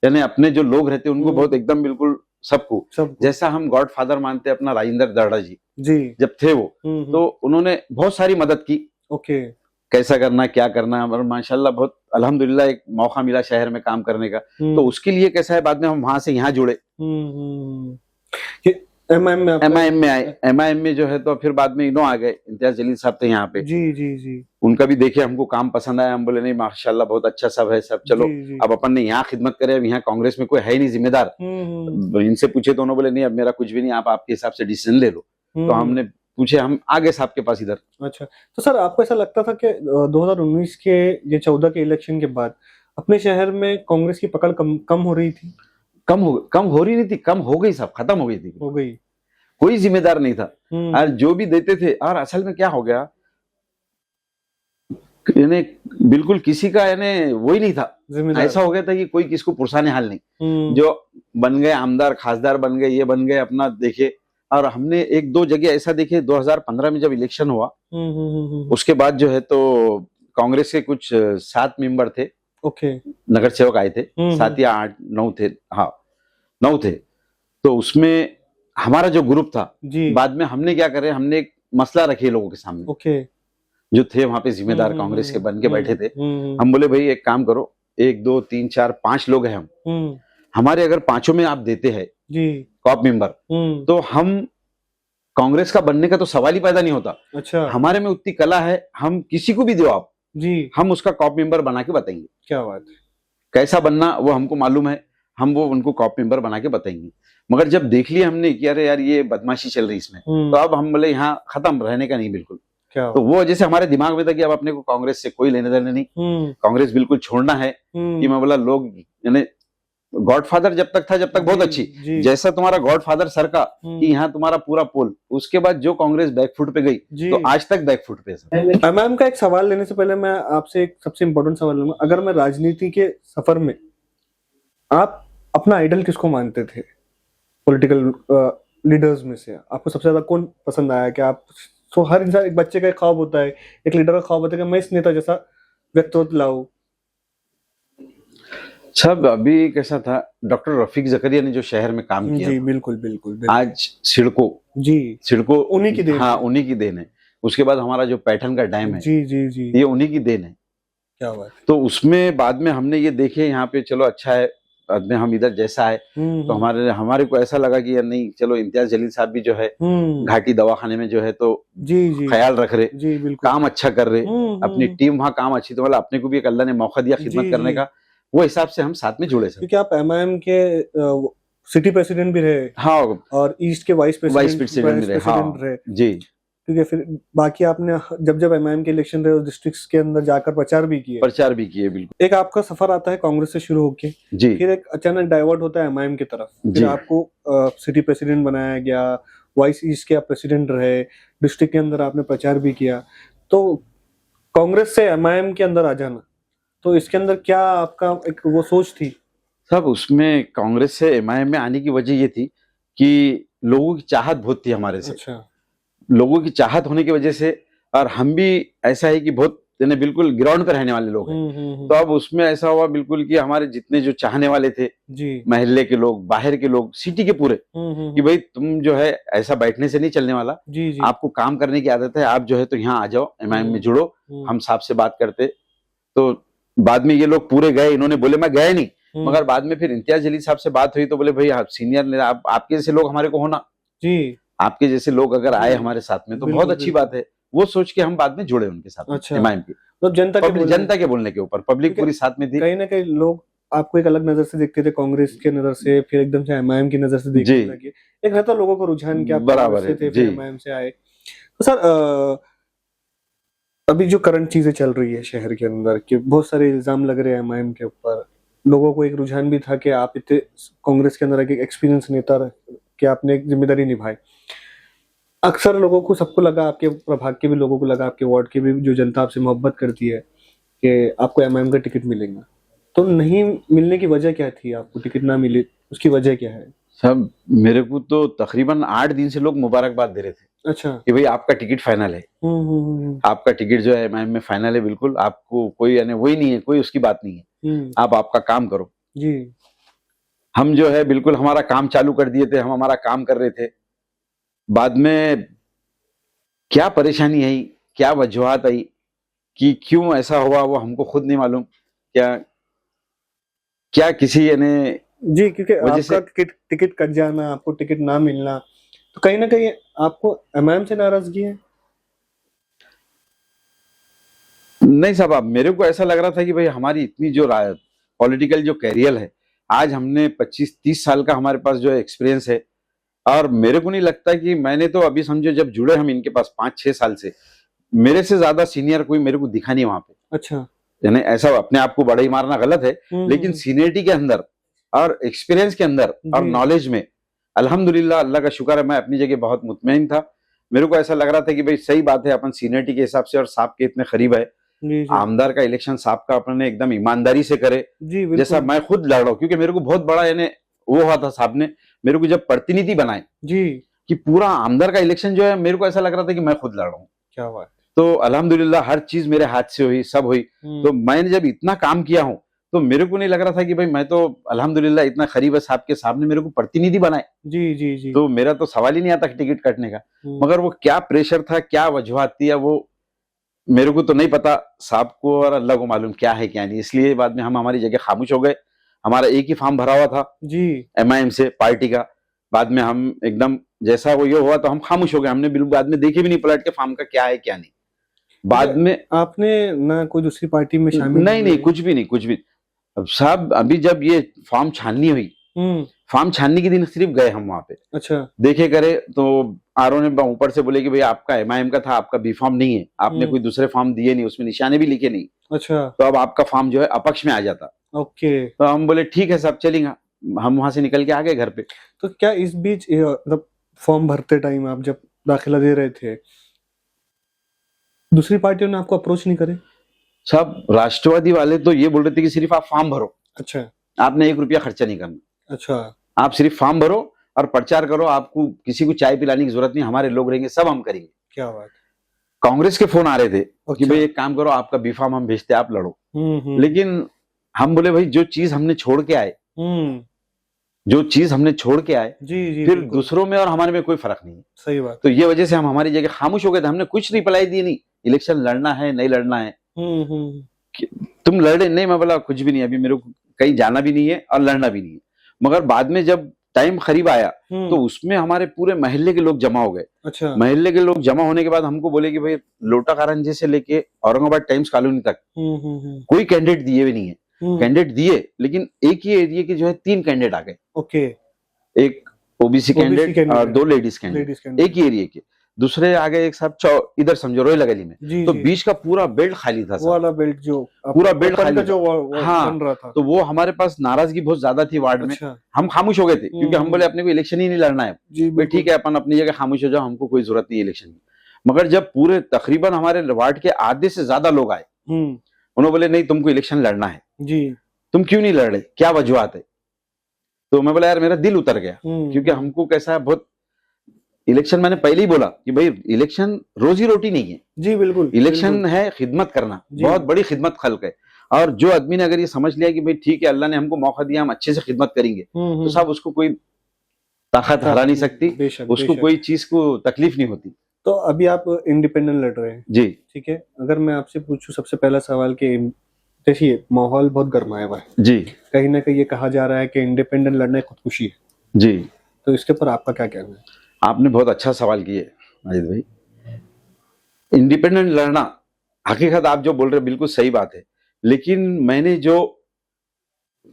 यानी अपने जो लोग रहते उनको बहुत एकदम बिल्कुल सबको, जैसा हम गॉडफादर मानते अपना राजेंद्र दर्डा जी जब थे वो, तो उन्होंने बहुत सारी मदद की। ओके, कैसा करना क्या करना, और माशाल्लाह बहुत अल्हम्दुलिल्लाह एक मौका मिला शहर में काम करने का। तो उसके लिए कैसा है बाद में हम वहां से यहाँ जुड़े, एमआईएम में एमआईएम में आए। एमआईएम में जो है तो फिर बाद में इनो आ गए, इम्तियाज जलील साहब थे यहाँ पे। जी जी जी, उनका भी देखे हमको काम पसंद आया, हम बोले नहीं माशाल्लाह बहुत अच्छा सब है सब, चलो अब अपन ने यहाँ खिदमत करे, अब यहाँ कांग्रेस में कोई है नहीं जिम्मेदार। इनसे पूछे तो उन्होंने बोले नहीं अब मेरा कुछ भी नहीं, आप आपके हिसाब से डिसीजन ले लो। तो हमने पूछे, हम आगे साहब के पास इधर। अच्छा, तो सर आपको ऐसा लगता था कि 2019 के ये 14 के इलेक्शन के बाद अपने शहर में कांग्रेस की पकड़ कम हो रही थी? कम हो रही नहीं थी, कम हो गई, सब खत्म हो गई थी, हो गई, कोई जिम्मेदार नहीं था। और जो भी देते थे, और असल में क्या हो गया यानी बिल्कुल किसी का यानी वही नहीं था, ऐसा हो गया था कि कोई किसको पुरसाने हाल नहीं। जो बन गए आमदार खासदार बन गए, ये बन गए अपना देखे। और हमने एक दो जगह ऐसा देखे, 2015 में जब इलेक्शन हुआ उसके बाद जो है तो कांग्रेस के कुछ 7 मेंबर थे, ओके, नगर सेवक आए थे, 7 या 8 9 थे, हाँ 9 थे। तो उसमें हमारा जो ग्रुप था, बाद में हमने क्या करे, हमने एक मसला रखे लोगों के सामने, ओके, जो थे वहां पे जिम्मेदार कांग्रेस के बन के बैठे थे। हम बोले भाई एक काम करो, 1 2 3 4 5 लोग हैं हम, हमारे अगर पांचों में आप देते हैं कॉप मेंबर, तो हम कांग्रेस का बनने का तो सवाल ही पैदा नहीं होता। अच्छा, हमारे में उतनी कला है, हम किसी को भी दो आप जी, हम उसका कॉप मेंबर बना के बताएंगे। क्या बात है, कैसा बनना वो हमको मालूम है, हम वो उनको कॉप मेंबर बना के बताएंगे। मगर जब देख लिया हमने कि अरे यार ये बदमाशी चल रही इसमें, तो अब हम बोले यहाँ खत्म, रहने का नहीं बिल्कुल। तो वो जैसे हमारे दिमाग में था कि अब अपने को कांग्रेस से कोई लेने देने नहीं, कांग्रेस बिल्कुल छोड़ना है। कि मैं बोला लोग यानी गॉडफादर जब तक था जब तक बहुत अच्छी, जैसा तुम्हारा गॉडफादर सर का कि यहाँ तुम्हारा पूरा पोल, उसके बाद जो कांग्रेस बैकफुट पे गई तो आज तक बैकफुट पे है। मैम का एक सवाल लेने से पहले मैं आपसे एक सबसे इम्पोर्टेंट सवाल लूंगा, अगर मैं राजनीति के सफर में, आप अपना आइडल किसको मानते थे पॉलिटिकल लीडर्स में से? आपको सबसे ज्यादा कौन पसंद आया? कि आप तो हर इंसान, एक बच्चे का एक ख्वाब होता है, एक लीडर का ख्वाब होता है कि मैं इस नेता जैसा व्यक्तित्व लाऊं। सब अभी कैसा था, डॉक्टर रफीक जकरिया ने जो शहर में काम किया, जी बिल्कुल बिल्कुल, आज सिडको उन्हीं की देन, हाँ उन्हीं की देन है। उसके बाद हमारा जो पैठन का डैम है, जी ये उन्हीं की देन है। क्या बात। तो उसमें बाद में हमने ये देखे यहाँ पे चलो अच्छा है, बाद में हम इधर जैसा है, तो हमारे को ऐसा लगा कि यार नहीं चलो इम्तियाज जलील साहब भी जो है घाटी दवाखाने में जो है तो ख्याल रख रहे, काम अच्छा कर रहे, अपनी टीम वहाँ काम अच्छी, तो मतलब अपने को भी एक अल्लाह ने मौका दिया खिदमत करने का, वो हिसाब से हम साथ में जुड़े। क्योंकि आप एमआईएम के सिटी प्रेसिडेंट भी रहे, हाँ, और ईस्ट के वाइस प्रेसिडेंट भी रहे, हाँ, जी। क्योंकि फिर बाकी आपने जब एमआईएम के इलेक्शन रहे उस डिस्ट्रिक्ट्स के अंदर जाकर प्रचार भी किए, बिल्कुल। एक आपका सफर आता है कांग्रेस से शुरू होके, फिर एक अचानक डाइवर्ट होता है एमआईएम की तरफ, फिर आपको सिटी प्रेसिडेंट बनाया गया, वाइस ईस्ट के आप प्रेसिडेंट रहे, डिस्ट्रिक्ट के अंदर आपने प्रचार भी किया। तो कांग्रेस से एमआईएम के अंदर आ जाना, तो इसके अंदर क्या आपका एक वो सोच थी? सब उसमें कांग्रेस से एमआईएम में आने की वजह ये थी कि लोगों की चाहत बहुत थी हमारे से। अच्छा। लोगों की चाहत होने की वजह से, और हम भी ऐसा है कि बहुत यानी बिल्कुल ग्राउंड पे रहने वाले लोग हैं। तो अब उसमें ऐसा हुआ बिल्कुल कि हमारे जितने जो चाहने वाले थे, जी महल्ले के लोग, बाहर के लोग, सिटी के पूरे, कि भाई तुम जो है ऐसा बैठने से नहीं चलने वाला, जी जी आपको काम करने की आदत है, आप जो है तो यहाँ आ जाओ, एमआईएम में जुड़ो, हम साहब से बात करते। तो बाद में ये लोग पूरे गए, इन्होंने बोले मैं गया नहीं, मगर बाद में फिर इम्तियाज जलील साहब से बात हुई तो बोले भाई आप सीनियर, आप आपके जैसे लोग हमारे को होना, जी आपके जैसे लोग अगर आए जी, हमारे साथ में तो बिल्कुल, बहुत अच्छी बिल्कुल। बात है। वो सोच के हम बाद में जुड़े उनके साथ में, अच्छा। एमआईएम की। तो जनता के बोलने के ऊपर पब्लिक क्योंकि पूरी साथ में थी। कहीं ना कहीं लोग आपको एक अलग नजर से देखते थे, कांग्रेस के नजर से, फिर एकदम से एमआईएम की नजर से देखने जी लगे। एक रहता लोगों को रुझान कि आप बराबर कांग्रेस से है थे, फिर जी। एमआईएम से आए। तो सर अभी जो करंट चीजें चल रही है शहर के अंदर, कि बहुत सारे इल्जाम लग रहे हैं एमआईएम के ऊपर, लोगों को एक रुझान भी था कि आप इतने कांग्रेस के अंदर एक एक्सपीरियंस नेता कि आपने एक जिम्मेदारी निभाई। अक्सर लोगों को, सबको लगा, आपके प्रभाग के भी लोगों को लगा, आपके वार्ड के भी जो जनता आपसे मोहब्बत करती है, कि आपको एमआईएम का टिकट मिलेगा। तो नहीं मिलने की वजह क्या थी? आपको टिकट ना मिले उसकी वजह क्या है? सब मेरे को तो तकरीबन 8 दिन से लोग मुबारकबाद दे रहे थे अच्छा। कि भाई आपका टिकट फाइनल है, आपका टिकट जो है एमआईएम में फाइनल है, बिल्कुल आपको कोई यानी वही नहीं है, कोई उसकी बात नहीं है, आप आपका काम करो। जी हम जो है बिल्कुल हमारा काम चालू कर दिए थे, हम हमारा काम कर रहे थे। बाद में क्या परेशानी आई, क्या वजूहत आई कि क्यों ऐसा हुआ, वो हमको खुद नहीं मालूम। क्या क्या किसी यानी जी, क्योंकि वजह आपका से टिकट कट जाना, आपको टिकट ना मिलना, तो कहीं ना कहीं आपको एमआईएम से नाराजगी है? नहीं साहब, अब मेरे को ऐसा लग रहा था कि भाई हमारी इतनी जो पॉलिटिकल जो कैरियर है, आज हमने 25-30 साल का हमारे पास जो है एक्सपीरियंस है, और मेरे को नहीं लगता कि मैंने तो अभी समझो जब जुड़े हम इनके पास 5-6 साल से, मेरे से ज्यादा सीनियर कोई मेरे को दिखा नहीं वहां पे। अच्छा। यानी ऐसा अपने आप को बड़ा ही मारना गलत है, लेकिन सीनियरिटी के अंदर और एक्सपीरियंस के अंदर और जी नॉलेज में अल्हम्दुलिल्लाह, अल्लाह का शुक्र है, मैं अपनी जगह बहुत मुतमईन था। मेरे को ऐसा लग रहा था कि भाई सही बात है, अपन सीनियरिटी के हिसाब से और साहब के इतने करीब है, जी जी आमदार का इलेक्शन साहब का अपन ने एकदम ईमानदारी से करे, जी, जैसा बिल्कुल। मैं खुद लड़ रहा हूँ। क्योंकि मेरे को बहुत बड़ा यानी वो हुआ था, साहब ने मेरे को जब प्रतिनिधि बनाए जी, कि पूरा आमदार का इलेक्शन जो है, मेरे को ऐसा लग रहा था कि मैं खुद लड़ रहा हूँ। क्या बात। तो अल्हम्दुलिल्लाह हर चीज मेरे हाथ से हुई, सब हुई। तो मैंने जब इतना काम किया हूँ, तो मेरे को नहीं लग रहा था कि भाई मैं तो अल्हम्दुलिल्लाह इतना करीब है साहब के, साहब ने मेरे को प्रतिनिधि बनाए, जी जी जी। तो मेरा तो सवाल ही नहीं आता टिकट कटने का। मगर वो क्या प्रेशर था, क्या वजूहत थी, वो मेरे को तो नहीं पता, साहब को और अल्लाह को मालूम क्या है क्या नहीं। इसलिए बाद में हम हमारी जगह खामोश हो गए। हमारा एक ही फॉर्म भरा हुआ था जी एमआईएम से पार्टी का। बाद में हम एकदम जैसा वो ये हुआ तो हम खामोश हो गए, हमने बिल्कुल बाद में देखे भी नहीं पलट के फॉर्म का क्या है क्या नहीं। बाद में आपने ना कोई दूसरी पार्टी में शामिल नहीं नहीं, कुछ भी नहीं, कुछ भी। अब साहब अभी जब ये फॉर्म छाननी हुई, फॉर्म छानने के दिन सिर्फ गए हम वहां पे, अच्छा। देखे करे तो आरओ ने ऊपर से बोले कि भाई आपका एमआईएम का था, आपका बी फॉर्म नहीं है, आपने कोई दूसरे फॉर्म दिए नहीं, उसमें निशाने भी लिखे नहीं, अच्छा। तो अब आपका फॉर्म जो है अपक्ष में आ जाता। ओके। तो हम बोले ठीक है साहब चलेगा, हम वहां से निकल के आ गए घर पे। तो क्या इस बीच मतलब फॉर्म भरते टाइम आप जब दाखिला दे रहे थे, दूसरी पार्टियों ने आपको अप्रोच नहीं करे? सब राष्ट्रवादी वाले तो ये बोल रहे थे कि सिर्फ आप फॉर्म भरो, अच्छा आपने 1 रुपया खर्चा नहीं करना, अच्छा। आप सिर्फ फॉर्म भरो और प्रचार करो, आपको किसी को चाय पिलाने की जरूरत नहीं, हमारे लोग रहेंगे, सब हम करेंगे। क्या बात। कांग्रेस के फोन आ रहे थे कि अच्छा। भाई एक काम करो, आपका बी फॉर्म हम भेजते, आप लड़ो। लेकिन हम बोले भाई जो चीज हमने छोड़ के आए, जो चीज हमने छोड़ के आए, जी जी, फिर बिल्कुल। दूसरों में और हमारे में कोई फर्क नहीं है। सही बात। तो ये वजह से हम हमारी जगह खामोश हो गए थे, हमने कुछ रिप्लाई दी नहीं, इलेक्शन लड़ना है नहीं लड़ना है, तुम लड़े नहीं, मैं बोला कुछ भी नहीं, अभी मेरे को कहीं जाना भी नहीं है और लड़ना भी नहीं है। मगर बाद में जब टाइम करीब आया तो उसमें हमारे पूरे महल्ले के लोग जमा हो गए। अच्छा। महल्ले के लोग जमा होने के बाद हमको बोले कि भाई लोटा कारंजे से लेके औरंगाबाद टाइम्स कॉलोनी तक कोई कैंडिडेट दिए भी नहीं है। कैंडिडेट दिए, लेकिन एक ही एरिया के जो है 3 कैंडिडेट आ गए। ओके। एक ओबीसी कैंडिडेट और 2 लेडीज कैंडिडेट, एक ही एरिया के। दूसरे आ गए एक साहब इधर समझो रोहिला गली में, जी तो जी। बीच का पूरा बेल्ट खाली था, वो वाला बेल्ट जो पूरा बेल्ट खाली जो हाँ, बन रहा था, तो वो हमारे पास नाराजगी बहुत ज्यादा थी वार्ड में। अच्छा। हम खामोश हो गए थे क्योंकि हम बोले अपने को इलेक्शन ही नहीं लड़ना है, जी भाई ठीक है अपन अपनी जगह खामोश हो जाओ, हमको कोई जरूरत नहीं इलेक्शन की। मगर जब पूरे तकरीबन हमारे वार्ड के आधे से ज्यादा लोग आए, उन्होंने बोले नहीं तुमको इलेक्शन लड़ना है जी, तुम क्यों नहीं लड़ रहे, क्या वजूहत है। तो मैं बोला यार मेरा दिल उतर गया, क्योंकि हमको कैसा है बहुत इलेक्शन मैंने पहले ही बोला कि भाई इलेक्शन रोजी रोटी नहीं है, जी बिल्कुल, इलेक्शन बिल्कुल। है खिदमत करना, जी। बहुत बड़ी खिदमत खल्क है। और जो आदमी ने अगर ये समझ लिया कि भाई ठीक है, अल्लाह ने हमको मौका दिया, हम अच्छे से खिदमत करेंगे, तो साहब उसको कोई ताकत हरा नहीं सकती, बेशक, उसको बेशक। कोई चीज को तकलीफ नहीं होती। तो अभी आप इंडिपेंडेंट लड़ रहे हैं, जी ठीक है। अगर मैं आपसे पूछूं सबसे पहला सवाल कि देखिए माहौल बहुत गर्माया हुआ है, जी कहीं ना कहीं ये कहा जा रहा है कि इंडिपेंडेंट लड़ना एक खुदकुशी है, जी, तो इसके ऊपर आपका क्या कहना है? आपने बहुत अच्छा सवाल किया माजिद भाई। इंडिपेंडेंट लड़ना, हकीकत आप जो बोल रहे हैं बिल्कुल सही बात है, लेकिन मैंने जो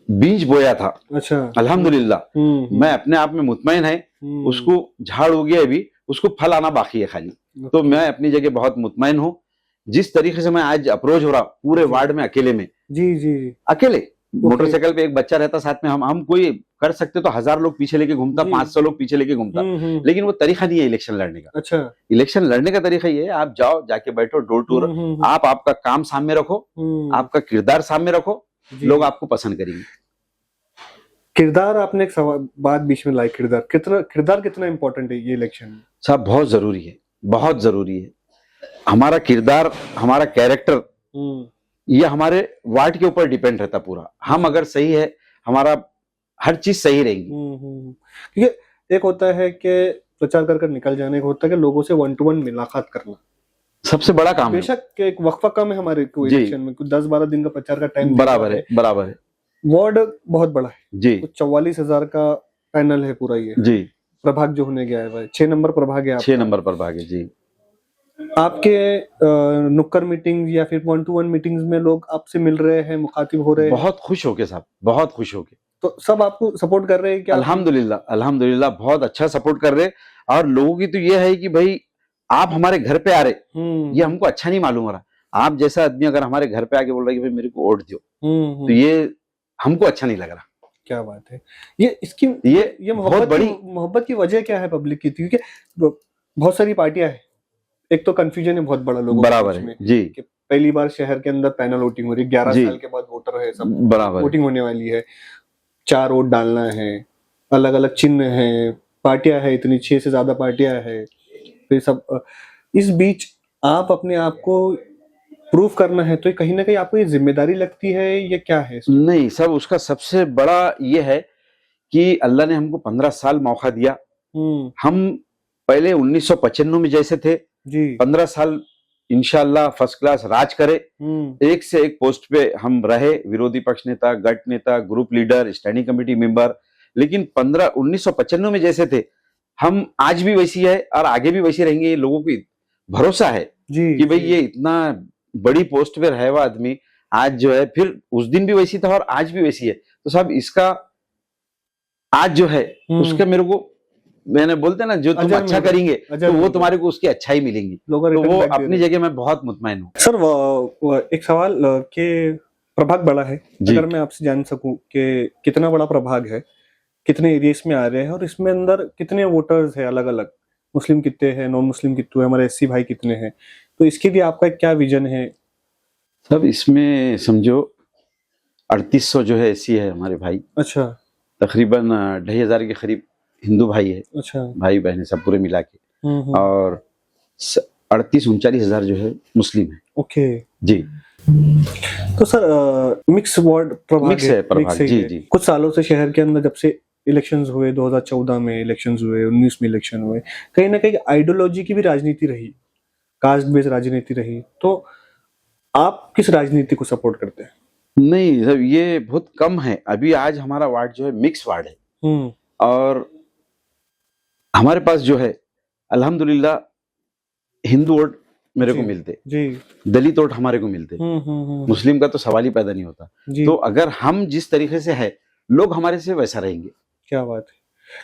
बीज बोया था, अच्छा। अल्हम्दुलिल्लाह मैं अपने आप में मुतमईन है, हम्म, उसको झाड़ हो गया अभी, उसको फल आना बाकी है खाली। तो ओके। मैं अपनी जगह बहुत मुतमईन हूँ। जिस तरीके से मैं आज अप्रोच हो रहा पूरे जी। वार्ड में अकेले में, जी जी जी, अकेले मोटरसाइकिल पे एक बच्चा रहता साथ में, हम कोई कर सकते तो 1000 लोग पीछे लेके घूमता, जी। 500 लोग पीछे लेके घूमता, लेकिन वो तरीका नहीं है इलेक्शन लड़ने का। अच्छा। इलेक्शन लड़ने का तरीका ये है, आप जाओ, जाके बैठो डोर टू डोर, आप आपका काम सामने रखो, आपका किरदार सामने रखो, जी। लोग आपको पसंद करेंगे। किरदार, आपने एक सवाल बात बीच में लाई, किरदार कितना इंपॉर्टेंट है ये इलेक्शन में? साहब बहुत जरूरी है, बहुत जरूरी है। हमारा किरदार, हमारा कैरेक्टर, ये हमारे वार्ड के ऊपर डिपेंड रहता पूरा। हम अगर सही है, हमारा हर चीज सही रहेगी। क्योंकि एक होता है कि प्रचार कर निकल जाने, एक होता है कि लोगों से 1 to 1 मुलाकात करना, सबसे बड़ा काम है। बेशक एक वक्फा कम है हमारे को जी। इलेक्शन में, कुछ 10-12 दिन का प्रचार का टाइम बराबर है, बराबर है वार्ड बहुत बड़ा है जी। कुछ 44,000 का पैनल है पूरा, ये जी, प्रभाग जो होने गया है 6 नंबर प्रभाग है 6 नंबर पर भागे जी। आपके नुक्कड़ मीटिंग या फिर 1 to 1 मीटिंग्स में लोग आपसे मिल रहे हैं, मुखातिब हो रहे हैं, बहुत खुश होके साहब, बहुत खुश होके। तो सब आपको सपोर्ट कर रहे हैं क्या? अल्हम्दुलिल्लाह, अल्हम्दुलिल्लाह बहुत अच्छा सपोर्ट कर रहे। और लोगों की तो ये है कि भाई आप हमारे घर पे आ रहे, ये हमको अच्छा नहीं मालूम हो रहा। आप जैसा आदमी अगर हमारे घर पे आके बोल रहा है कि भाई मेरे को वोट दो, तो ये हमको अच्छा नहीं लग रहा। क्या बात है। ये इसकी ये मोहब्बत की वजह क्या है पब्लिक की? क्योंकि बहुत सारी पार्टियां हैं, एक तो कंफ्यूजन है बहुत बड़ा लोगों बराबर है जी, कि पहली बार शहर के अंदर पैनल वोटिंग हो रही है, 11 जी। साल के बाद वोटर है, सब बराबर वोटिंग होने वाली है, 4 वोट डालना है, अलग अलग चिन्ह है, पार्टियां है, इतनी 6 से ज्यादा पार्टियां है, फिर सब इस बीच आप अपने आप को प्रूफ करना है, तो कहीं ना कहीं आपको ये जिम्मेदारी लगती है, ये क्या है? नहीं सब, उसका सबसे बड़ा ये है कि अल्लाह ने हमको 15 साल मौका दिया। हम पहले 1995 में जैसे थे जी, 15 साल इंशाल्लाह फर्स्ट क्लास राज करे, एक से एक पोस्ट पे हम रहे, विरोधी पक्ष नेता, गट नेता, group leader, standing committee member. लेकिन 1995 में जैसे थे हम आज भी वैसी है और आगे भी वैसी रहेंगे। ये लोगों को भरोसा है जी, कि भाई ये इतना बड़ी पोस्ट पे रहे हुआ आदमी आज जो है, फिर उस दिन भी वैसी था और आज भी वैसी है। तो साहब इसका आज जो है उसका मेरे को, मैंने बोलते ना जो तुम अच्छा करेंगे तो वो तुम्हारे को उसकी अच्छाई मिलेंगी, तो वो अपनी जगह में बहुत मुतमईन हूँ। सर एक सवाल के प्रभाग बड़ा है, अगर मैं आपसे जान सकूं कि कितना बड़ा प्रभाग है, कितने एरियाज में आ रहे हैं और इसमें अंदर कितने वोटर्स है, अलग अलग मुस्लिम कितने हैं, नॉन मुस्लिम कितने हैं, हमारे एससी भाई कितने हैं, तो इसके लिए आपका क्या विजन है? सब इसमें समझो 3800 जो है एससी है हमारे भाई, अच्छा, तकरीबन 2500 के करीब हिंदू भाई है, अच्छा भाई बहन सब पूरे मिला के, और 38-39 हजार जो है मुस्लिम है। ओके जी। तो सर मिक्स वार्ड प्रभाग मिक्स है प्रभाग जी जी। कुछ सालों से शहर के अंदर जब से इलेक्शंस हुए, 2014 में इलेक्शंस हुए, 19 में इलेक्शन हुए, कहीं ना कहीं आइडियोलॉजी की भी राजनीति रही, कास्ट बेस्ड राजनीति रही, तो आप किस राजनीति को सपोर्ट करते हैं? नहीं सर, ये बहुत कम है अभी। आज हमारा वार्ड जो है मिक्स वार्ड है, और हमारे पास जो है अल्हम्दुलिल्लाह हिंदू वोट मेरे को मिलते जी, दलित वोट हमारे को मिलते, मुस्लिम का तो सवाल ही पैदा नहीं होता। तो अगर हम जिस तरीके से है, लोग हमारे से वैसा रहेंगे। क्या बात है,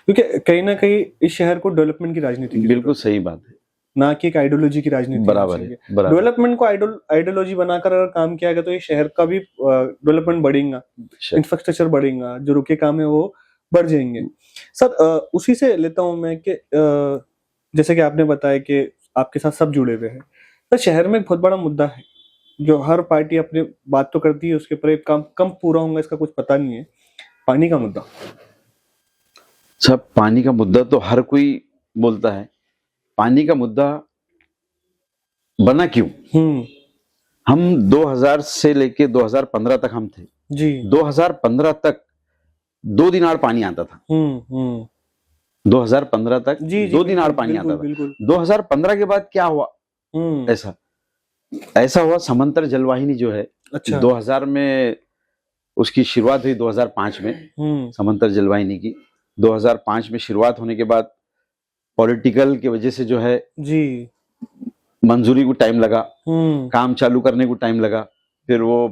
क्योंकि कहीं ना कहीं इस शहर को डेवलपमेंट की राजनीति, बिल्कुल सही बात है, ना कि एक आइडियोलॉजी की राजनीति। बराबर है, डेवलपमेंट को आइडियोलॉजी बनाकर अगर काम किया गया तो ये शहर का भी डेवलपमेंट बढ़ेगा, इंफ्रास्ट्रक्चर बढ़ेगा, जो रुके काम है वो बढ़ जाएंगे। सर उसी से लेता हूं मैं कि जैसे कि आपने बताया कि आपके साथ सब जुड़े हुए हैं, तो शहर में एक बहुत बड़ा मुद्दा है जो हर पार्टी अपनी बात तो करती है, उसके ऊपर एक काम कम पूरा होगा इसका कुछ पता नहीं है, पानी का मुद्दा। सब पानी का मुद्दा तो हर कोई बोलता है, पानी का मुद्दा बना क्यों? हम 2000 से लेके 2015 तक हम थे जी 2015 तक 2 दिन आड़ पानी आता था। 2015 तक जी जी 2 दिन आड़ बिल्कुल पानी आता बिल्कुल था। बिल्कुल 2015 के बाद क्या हुआ? ऐसा ऐसा हुआ, समंतर जलवाहिनी जो है अच्छा 2000 में उसकी शुरुआत हुई, 2005 में समंतर जलवाहिनी की 2005 में शुरुआत होने के बाद पॉलिटिकल की वजह से जो है जी मंजूरी को टाइम लगा, काम चालू करने को टाइम लगा, फिर वो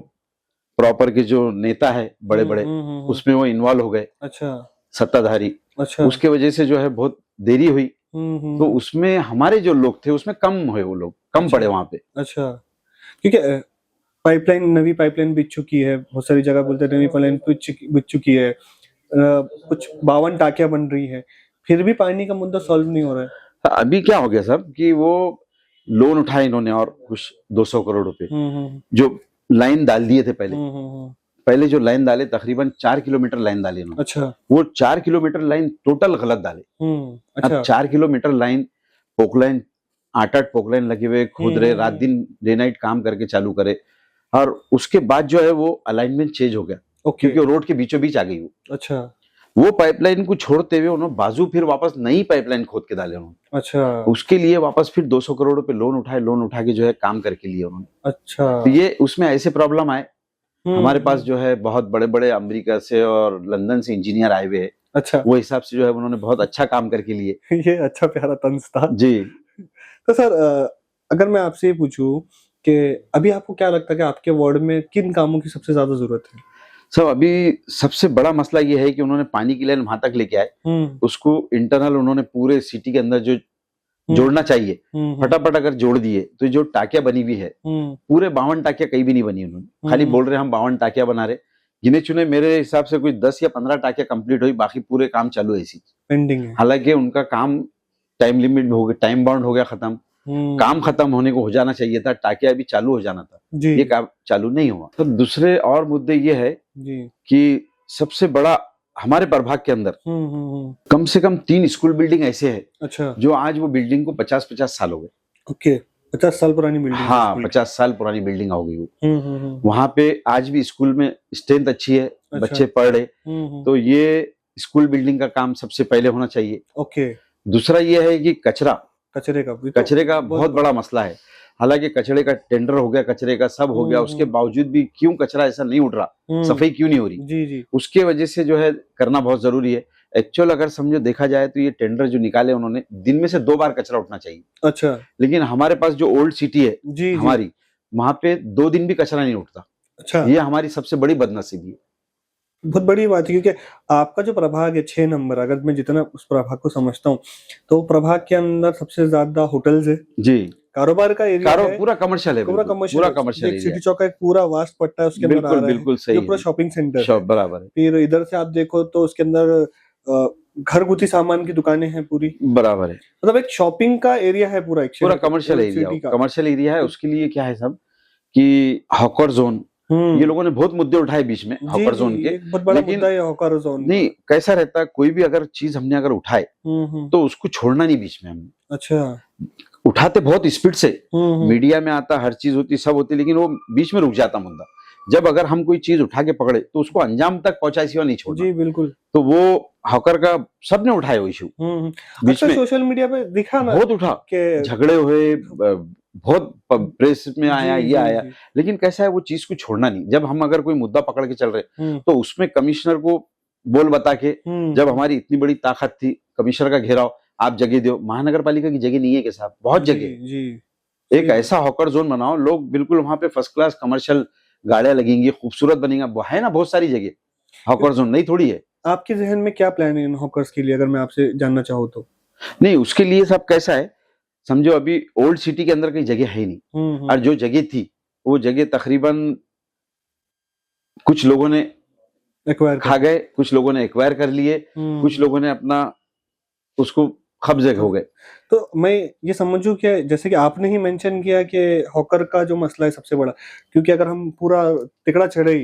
प्रॉपर के जो नेता है बड़े बड़े उसमें वो इन्वॉल्व हो गए, अच्छा सत्ताधारी, अच्छा उसके वजह से जो है बहुत देरी हुई। तो उसमें हमारे जो लोग थे उसमें कम हुए, वो लोग कम अच्छा पड़े वहां पे। अच्छा क्योंकि पाइपलाइन नवी पाइपलाइन बिछ चुकी है, बहुत सारी जगह बोलते हैं नवी पाइपलाइन बिछ चुकी है, कुछ 52 टाकियां बन रही है, फिर भी पानी का मुद्दा सॉल्व नहीं हो रहा है। अभी क्या हो गया साहब कि वो लोन उठाए इन्होंने और कुछ 200 करोड़ रुपए जो लाइन डाल दिए थे पहले जो लाइन डाले तकरीबन 4 किलोमीटर लाइन डाले इन्होंने। अच्छा वो 4 किलोमीटर लाइन टोटल गलत डाले। अच्छा अब 4 किलोमीटर लाइन पोकलाइन 8 पोकलाइन लगे हुए खोद रहे, रात दिन डे नाइट काम करके चालू करे, और उसके बाद जो है वो अलाइनमेंट चेंज हो गया ओके क्योंकि रोड के बीचों बीच आ गई अच्छा वो पाइपलाइन को छोड़ते हुए उन्होंने बाजू फिर वापस नई पाइपलाइन खोद के डाले उन्होंने। अच्छा उसके लिए वापस फिर 200 करोड़ रुपए लोन उठाए, लोन उठा के जो है काम करके लिए उन्होंने। अच्छा तो ये उसमें ऐसे प्रॉब्लम आए, हमारे पास जो है बहुत बड़े बड़े अमेरिका से और लंदन से इंजीनियर आए हुए हैं, अच्छा वो हिसाब से जो है उन्होंने बहुत अच्छा काम करके लिए। ये अच्छा प्यारा तंज था जी तो सर अगर मैं आपसे ये पूछूं कि अभी आपको क्या लगता है कि आपके वार्ड में किन कामों की सबसे ज्यादा जरूरत है? सब अभी सबसे बड़ा मसला ये है कि उन्होंने पानी की लाइन वहां तक लेके आए, उसको इंटरनल उन्होंने पूरे सिटी के अंदर जो जोड़ना चाहिए फटाफट अगर जोड़ दिए तो जो टाकिया बनी हुई है पूरे 52 टाकिया कहीं भी नहीं बनी उन्होंने, खाली बोल रहे हम 52 टाकिया बना रहे, गिने चुने मेरे हिसाब से कोई 10 या 15 टाकिया कंप्लीट हुई, बाकी पूरे काम चालू है इसी पेंडिंग है। हालांकि उनका काम टाइम लिमिट हो गया, टाइम बाउंड हो गया, खत्म काम खत्म होने को हो जाना चाहिए था, टाकिया अभी चालू हो जाना था, ये काम चालू नहीं हुआ। तो दूसरे और मुद्दे ये है कि सबसे बड़ा हमारे प्रभाग के अंदर कम से कम 3 स्कूल बिल्डिंग ऐसे है अच्छा जो आज वो बिल्डिंग को 50-50 साल हो गए। ओके 50 साल पुरानी बिल्डिंग? हाँ 50 साल पुरानी बिल्डिंग हो गई वो। वहां पे आज भी स्कूल में स्ट्रेंथ अच्छी है, अच्छा। बच्चे पढ़ रहे, तो ये स्कूल बिल्डिंग का काम सबसे पहले होना चाहिए। ओके दूसरा ये है कि कचरे का बहुत बड़ा मसला है, हालांकि कचरे का टेंडर हो गया, कचरे का सब हो गया, उसके बावजूद भी क्यों कचरा ऐसा नहीं उठ रहा, सफाई क्यों नहीं हो रही? जी उसके वजह से जो है करना बहुत जरूरी है। एक्चुअल अगर समझो देखा जाए तो ये टेंडर जो निकाले उन्होंने, दिन में से 2 बार कचरा उठना चाहिए। अच्छा लेकिन हमारे पास जो ओल्ड सिटी है जी हमारी, वहां पे 2 दिन भी कचरा नहीं उठता। अच्छा ये हमारी सबसे बड़ी बदनसीबी है। बहुत बड़ी बात है क्योंकि आपका जो प्रभाग है 6 नंबर, अगर मैं जितना उस प्रभाग को समझता हूँ तो प्रभाग के अंदर सबसे ज्यादा होटल्स है जी, कारोबार का एरिया है, पूरा कमर्शियल है, पूरा कमर्शियल एरिया, सिटी चौक का एक पूरा वास्ट पट्टा है, उसके अंदर आ रहा है, बिल्कुल सही जो पूरा है, शॉपिंग सेंटर शॉप है। बराबर है, फिर इधर से आप देखो तो उसके अंदर घरगुती सामान की दुकानें हैं पूरी, बराबर है, मतलब एक शॉपिंग का एरिया है पूरा, एक पूरा कमर्शियल एरिया है। उसके लिए क्या है सब कि हॉकर जोन, ये लोगों ने बहुत मुद्दे उठाए बीच में हॉकर जोन के, बहुत बड़ा मुद्दा है हॉकर जोन। नहीं कैसा रहता है, कोई भी अगर चीज हमने अगर उठाए तो उसको छोड़ना नहीं बीच में हमने। अच्छा उठाते बहुत स्पीड से, मीडिया में आता, हर चीज होती, सब होती, लेकिन वो बीच में रुक जाता मुद्दा। जब अगर हम कोई चीज उठा के पकड़े तो उसको अंजाम तक पहुंचाए सिवा नहीं छोड़ना। जी बिल्कुल। तो वो हॉकर का सबने उठाया वो इशू, बीच में सोशल मीडिया पे दिखा ना, बहुत उठा, झगड़े हुए, बहुत प्रेस में आया, ये आया, लेकिन कैसा है वो चीज को छोड़ना नहीं। जब हम अगर कोई मुद्दा पकड़ के चल रहे तो उसमें कमिश्नर को बोल बता के, जब हमारी इतनी बड़ी ताकत थी, कमिश्नर का घेराव, आप जगह दो, महानगर पालिका की जगह नहीं है कि साहब, बहुत जगह, एक ऐसा हॉकर जोन बनाओ, लोग बिल्कुल वहां पे फर्स्ट क्लास कमर्शियल गाड़ियां लगेंगी, खूबसूरत बनेगा, है ना बहुत सारी जगह हॉकर जोन, नहीं थोड़ी है। आपके जहन में क्या प्लान है इन हॉकर्स के लिए, अगर मैं आपसे जानना चाहूँ तो? नहीं, उसके लिए सब कैसा है समझो, अभी ओल्ड सिटी के अंदर कहीं जगह है नहीं, और जो जगह थी वो जगह तकरीबन कुछ लोगों ने खा गए, कुछ लोगों ने एक्वायर कर लिए, कुछ लोगों ने अपना उसको कब्जे हो गए। तो मैं ये समझूं कि जैसे कि आपने ही मेंशन किया कि हॉकर का जो मसला है सबसे बड़ा, क्योंकि अगर हम पूरा तिकड़ा चढ़े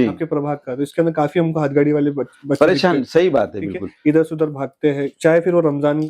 आपके प्रभाग का, तो इसके अंदर काफी हमको हाथगाड़ी वाले बच्चे परेशान, सही बात है, बिल्कुल इधर से उधर भागते हैं, चाहे फिर वो रमजान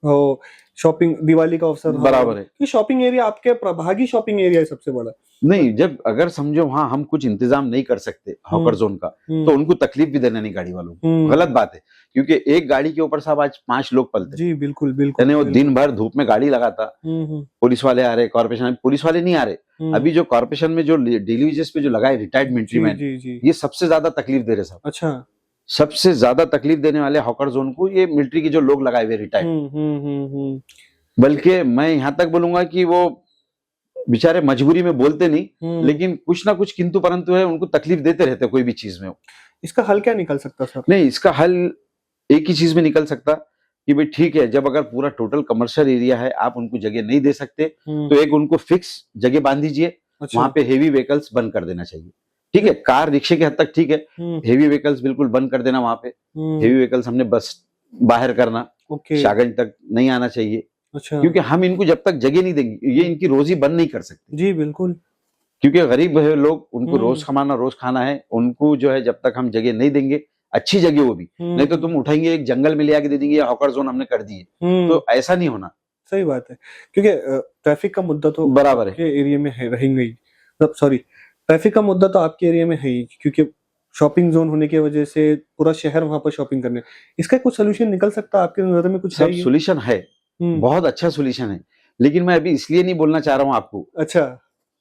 हो शॉपिंग दिवाली का अवसर हो, बराबर है। कि शॉपिंग एरिया आपके प्रभागी शॉपिंग एरिया है सबसे बड़ा। नहीं, जब अगर समझो वहां हम कुछ इंतजाम नहीं कर सकते हॉकर जोन का, तो उनको तकलीफ भी देना नहीं गाड़ी वालों को, गलत बात है। क्योंकि एक गाड़ी के ऊपर साहब आज 5 लोग पलते, जी बिल्कुल बिल्कुल, यानी वो बिल्कुल। दिन भर धूप में गाड़ी लगाता, पुलिस वाले आ रहे, कॉर्पोरेशन पुलिस वाले नहीं आ रहे। अभी जो कॉर्पोरेशन में जो डेली वेजेस पे जो लगाए रिटायर्ड मिलिट्री मैन, जी जी, ये सबसे ज्यादा तकलीफ दे रहे साहब। अच्छा, सबसे ज्यादा तकलीफ देने वाले हॉकर जोन को ये मिलिट्री के जो लोग लगाए हुए रिटायर्ड। बल्कि मैं यहाँ तक बोलूंगा कि वो बेचारे मजबूरी में बोलते नहीं, लेकिन कुछ ना कुछ किंतु परंतु है, उनको तकलीफ देते रहते कोई भी चीज में। इसका हल क्या निकल सकता सर? नहीं, इसका हल एक ही चीज में निकल सकता कि भाई ठीक है, जब अगर पूरा टोटल कमर्शियल एरिया है, आप उनको जगह नहीं दे सकते, तो एक उनको फिक्स जगह बांध दीजिए। अच्छा, वहां पे हेवी व्हीकल्स बंद कर देना चाहिए। ठीक है, कार रिक्शे के हद तक ठीक है, हेवी व्हीकल्स बिल्कुल बंद कर देना। वहां पे हेवी व्हीकल्स हमने बस बाहर करना, ओके, शाहगंज तक नहीं आना चाहिए। अच्छा, क्योंकि हम इनको जब तक जगह नहीं देंगे, ये इनकी रोजी बंद नहीं कर सकते। जी बिल्कुल, क्योंकि गरीब है लोग, उनको रोज कमाना रोज खाना है, उनको जो है जब तक हम जगह नहीं देंगे, अच्छी जगह वो भी, नहीं तो तुम उठाएंगे एक जंगल में ले आके दे देंगे, हॉकर जोन हमने कर दिए, तो ऐसा नहीं होना। सही बात है, क्योंकि ट्रैफिक का मुद्दा तो बराबर है, आपके एरिया में है रहेंगे ही, सॉरी ट्रैफिक का मुद्दा तो आपके एरिया में है ही, क्योंकि शॉपिंग जोन होने की वजह से पूरा शहर वहां पर शॉपिंग करने। इसका कुछ सोल्यूशन निकल सकता है आपके नजर में? कुछ है सब ये? सोल्यूशन है, बहुत अच्छा सोल्यूशन है, लेकिन मैं अभी इसलिए नहीं बोलना चाह रहा हूँ आपको अच्छा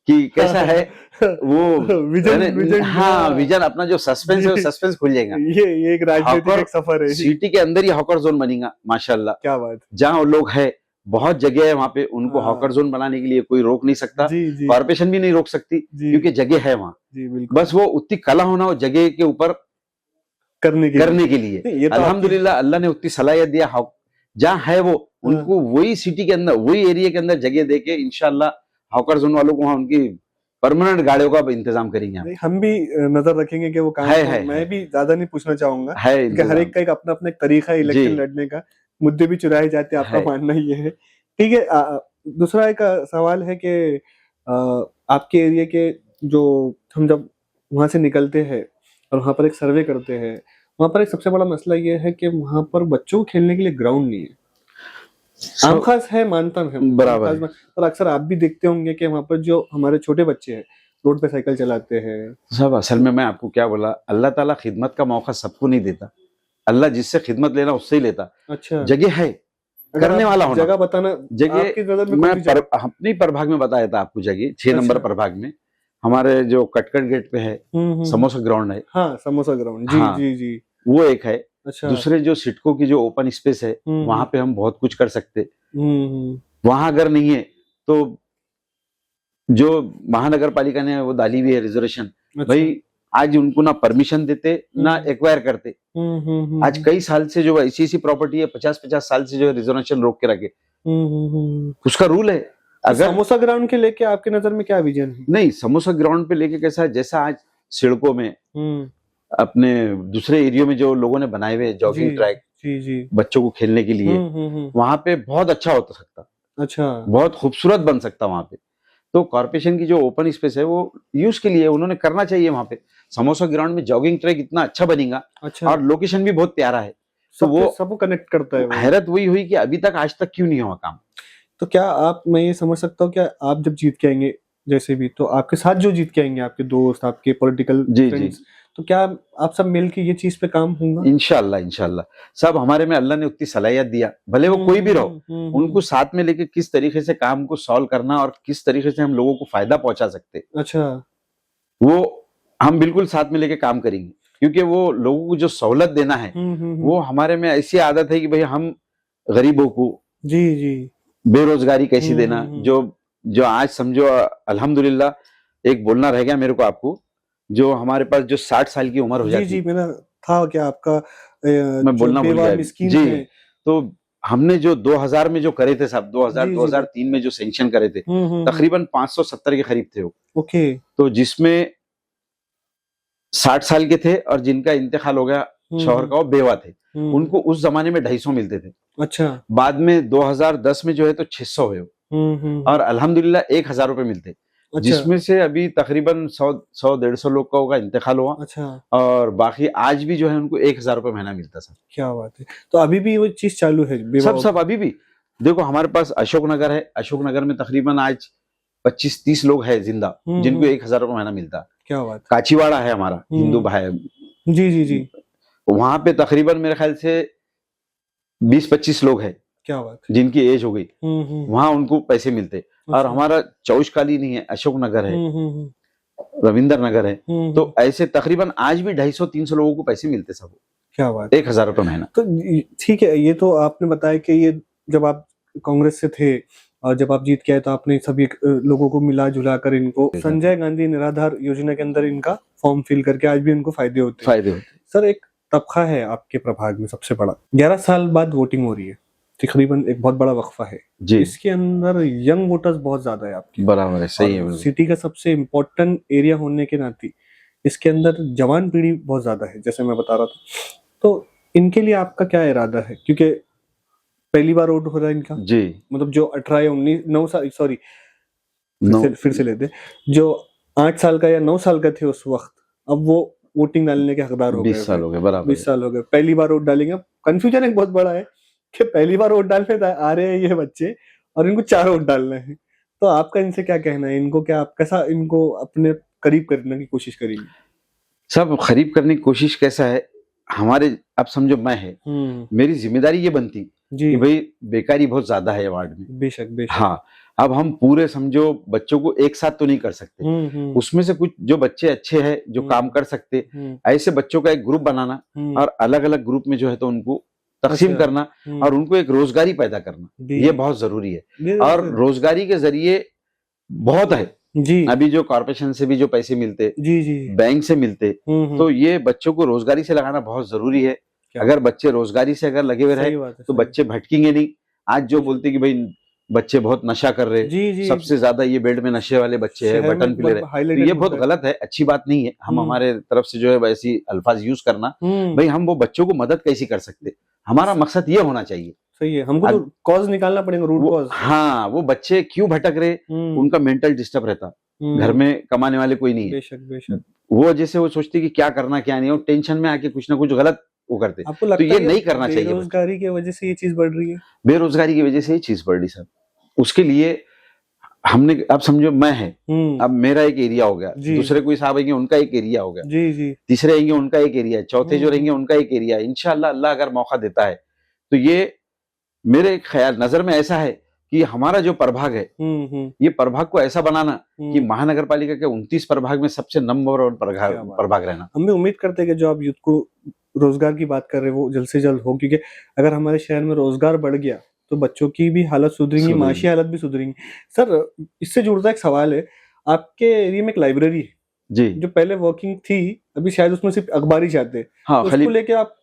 कि कैसा है वो विजन, हाँ, विजन अपना जो सस्पेंस है, वो सस्पेंस खुल जाएगा। ये एक राजनीतिक एक सफर है। सिटी के अंदर ही हॉकर जोन बनेगा माशाल्लाह, क्या बात, जहाँ लोग है, बहुत जगह है वहां पे, उनको हॉकर जोन बनाने के लिए कोई रोक नहीं सकता, कॉर्पोरेशन भी नहीं रोक सकती, क्योंकि जगह है वहाँ। बस वो उतनी कला होना वो जगह के ऊपर करने के लिए। अल्हम्दुलिल्लाह अल्लाह ने उतनी सलाहियत दिया, जहाँ है वो उनको वही सिटी के अंदर, वही एरिया के अंदर जगह देके इंशाल्लाह हॉकर जोन वालों को वहाँ उनकी परमानेंट गाड़ियों का इंतजाम करेंगे। हम भी नजर रखेंगे कि वो काम है। मैं भी ज्यादा नहीं पूछना चाहूंगा, हर एक का एक अपना अपना तरीका है इलेक्शन लड़ने का, मुद्दे भी चुराए जाते हैं, आपका मानना ये है। ठीक है, दूसरा एक सवाल है कि आपके एरिया के जो, हम जब वहां से निकलते हैं और वहां पर एक सर्वे करते हैं, वहां पर एक सबसे बड़ा मसला ये है कि वहां पर बच्चों को खेलने के लिए ग्राउंड नहीं है। आम खास है, मानता है, बराबर, पर अक्सर आप भी देखते होंगे कि वहां पर जो हमारे छोटे बच्चे हैं रोड पे साइकिल चलाते हैं। सब असल में मैं आपको क्या बोला, अल्लाह ताला खिदमत का मौका सबको नहीं देता, अल्लाह जिससे खिदमत लेना उससे ही लेता। अच्छा, जगह है, करने वाला होना, जगह बताना, जगह मैं अपनी प्रभाग में बताया था आपको, जगह 6 नंबर प्रभाग में हमारे जो कटकट गेट पे है समोसा ग्राउंड है। हाँ, समोसा ग्राउंड, जी जी जी, वो एक है। अच्छा, दूसरे जो सिटको की जो ओपन स्पेस है, वहां पे हम बहुत कुछ कर सकते। वहां अगर नहीं है तो जो महानगर पालिका ने वो डाली हुई है रिजर्वेशन, अच्छा, भाई आज उनको ना परमिशन देते ना एक्वायर करते। आज कई साल से जो ऐसी प्रॉपर्टी है 50-50 साल से जो रिजर्वेशन रोक के रखे, उसका रूल है। अगर समोसा ग्राउंड के लेके आपके नजर में क्या विजन है? नहीं, समोसा ग्राउंड पे लेके कैसा है, जैसा आज सड़कों में अपने दूसरे एरियो में जो लोगों ने बनाए हुए जॉगिंग ट्रैक बच्चों को खेलने के लिए, वहां पे बहुत अच्छा हो सकता, अच्छा, बहुत खूबसूरत बन सकता वहां पे। तो कॉर्पोरेशन की जो ओपन स्पेस है वो यूज के लिए उन्होंने करना चाहिए। वहां पे समोसा ग्राउंड में जॉगिंग ट्रैक इतना अच्छा बनेगा, अच्छा, और लोकेशन भी बहुत प्यारा है, तो वो सबको कनेक्ट करता है। हैरत वही हुई कि अभी तक आज तक क्यों नहीं हुआ काम। तो क्या आप, मैं ये समझ सकता हूँ, क्या आप जब जीत के आएंगे जैसे भी, तो आपके साथ जो जीत के आएंगे, आपके दोस्त, आपके पॉलिटिकल फ्रेंड्स, तो क्या आप सब मिलके ये चीज पे काम होगा? इंशाल्लाह इंशाल्लाह, सब हमारे में अल्लाह ने उतनी सलाहियत दिया, भले वो कोई भी रहो, उनको साथ में लेके किस तरीके से काम को सॉल्व करना और किस तरीके से हम लोगों को फायदा पहुंचा सकते, अच्छा, वो हम बिल्कुल साथ में लेके काम करेंगे। क्योंकि वो लोगों को जो सहूलत देना है, वो हमारे में ऐसी आदत है कि भाई हम गरीबों को, जी जी, बेरोजगारी कैसी देना, जो आज समझो अल्हम्दुलिल्लाह, एक बोलना रह गया मेरे को आपको, जो हमारे पास जो 60 साल की उम्र हो जाती है, जी मेरा था क्या आपका, मैं बोलना भूल गया जी, तो हमने जो 2000 में जो करे थे साहब, 2003 में जो सैंक्शन करे थे, तकरीबन 570 के करीब थे वो, ओके, तो जिसमें 60 साल के थे और जिनका इंतकाल हो गया शौहर का, वो बेवा थे, उनको उस जमाने में 250 मिलते थे। अच्छा, बाद में 2010 में जो है तो 600 हुए, और अल्हम्दुलिल्लाह 1000 रुपए मिलते, अच्छा, जिसमें से अभी तकरीबन 100-150 लोग का होगा इंतकाल हुआ, अच्छा, और बाकी आज भी जो है उनको 1000 रुपए महीना मिलता सर। क्या बात है, तो अभी भी वो चीज चालू है? सब अभी भी देखो हमारे पास अशोक नगर है, अशोक नगर में तकरीबन आज 25-30 लोग हैं जिंदा, जिनको 1,000 रुपये महीना मिलता है। क्या बात। काचीवाड़ा है हमारा हिंदू भाई, जी जी जी। वहां पे तकरीबन मेरे ख्याल से 20-25 लोग हैं क्या बात। जिनकी एज हो गई, वहां उनको पैसे मिलते। और हमारा चौशकाली नहीं है, अशोक नगर है, रविंद्र नगर है, तो ऐसे तकरीबन आज भी 250-300 लोगों को पैसे मिलते सब। क्या बात। 1,000 रुपये महीना। तो ठीक है, ये तो आपने बताया कि ये जब आप कांग्रेस से थे और जब आप जीत के आए तो आपने सभी लोगों को मिला जुला कर इनको संजय गांधी निराधार योजना के अंदर इनका फॉर्म फिल करके आज भी उनको फायदे होते हैं। सर, एक तबका है आपके प्रभाग में सबसे बड़ा, 11 साल बाद वोटिंग हो रही है, तकरीबन एक बहुत बड़ा वक्फा है जी। इसके अंदर यंग वोटर्स बहुत ज्यादा है आपके। बराबर है, सही है। सिटी का सबसे इम्पोर्टेंट एरिया होने के नाते इसके अंदर जवान पीढ़ी बहुत ज्यादा है, जैसे मैं बता रहा था। तो इनके लिए आपका क्या इरादा है, क्योंकि पहली बार वोट हो रहा है इनका जी, मतलब जो 18 या 19 9 साल, सॉरी फिर से लेते, जो 8 साल का या 9 साल का थे उस वक्त, अब वो वोटिंग डालने के हकदार हो गए। 20 साल हो गए, बराबर 20 साल हो गए, पहली बार वोट डालेंगे। कंफ्यूजन एक बहुत बड़ा है कि पहली बार वोट डालने आ रहे हैं ये बच्चे और इनको 4 वोट डालना है, तो आपका इनसे क्या कहना है? इनको क्या, आप कैसा इनको अपने करीब करने की कोशिश करेंगे? सब करीब करने की कोशिश कैसा है, हमारे अब समझो मैं है, मेरी जिम्मेदारी ये बनती कि भाई बेकारी बहुत ज्यादा है वार्ड में। बेशक बेशक। हाँ, अब हम पूरे समझो बच्चों को एक साथ तो नहीं कर सकते, उसमें से कुछ जो बच्चे अच्छे हैं जो काम कर सकते, ऐसे बच्चों का एक ग्रुप बनाना और अलग अलग ग्रुप में जो है तो उनको तकसीम करना और उनको एक रोजगारी पैदा करना, ये बहुत जरूरी है। और रोजगारी के जरिए बहुत है जी, अभी जो कॉर्पोरेशन से भी जो पैसे मिलते जी जी, बैंक से मिलते, तो ये बच्चों को रोजगारी से लगाना बहुत जरूरी है। अगर बच्चे रोजगारी से अगर लगे हुए रहे तो बच्चे भटकेंगे नहीं। आज जो बोलते कि भाई बच्चे बहुत नशा कर रहे हैं, सबसे ज्यादा ये बेल्ट में नशे वाले बच्चे हैं, बटन प्लेयर है, तो ये बहुत गलत है, अच्छी बात नहीं है। हम हमारे तरफ से जो है वैसी अल्फाज यूज करना, भाई हम वो बच्चों को मदद कैसी कर सकते, हमारा मकसद ये होना चाहिए। सही है, हमको तो कॉज निकालना पड़ेगा, रूट कॉज। हाँ, वो बच्चे क्यों भटक रहे, उनका मेंटल डिस्टर्ब रहता, घर में कमाने वाले कोई नहीं है, बेशक बेशक। वो जैसे वो सोचते कि क्या करना क्या नहीं, और टेंशन में आके कुछ ना कुछ गलत वो करते। आपको लगता तो ये नहीं करना चाहिए। बेरोजगारी की वजह से ये चीज बढ़ रही है, बेरोजगारी की वजह से ये चीज बढ़ रही सर। उसके लिए हमने, अब समझो मैं है, अब मेरा एक एरिया हो गया, दूसरे कोई साहब आएंगे उनका एक एरिया हो गया जी जी, तीसरे आएंगे उनका एक एरिया, चौथे जो रहेंगे उनका एक एरिया। इंशाल्लाह अल्लाह अगर मौका देता है तो ये मेरे ख्याल नजर में ऐसा है कि हमारा जो प्रभाग है, ये प्रभाग को ऐसा बनाना कि महानगर पालिका के 29 प्रभाग में सबसे नंबर 1 प्रभाग रहना। हम भी उम्मीद करते हैं कि जो आप यूथ को रोजगार की बात कर रहे हैं वो जल्द से जल्द हो, क्योंकि अगर हमारे शहर में रोजगार बढ़ गया तो बच्चों की भी हालत सुधरेंगी, माशी हालत भी सुधरेंगी। सर, इससे जुड़ता एक सवाल है, आपके एरिया में एक लाइब्रेरी है जी, जो पहले वर्किंग थी, अभी शायद उसमें सिर्फ अखबार ही चाहते हैं। हाँ, तो उसको लेके आप?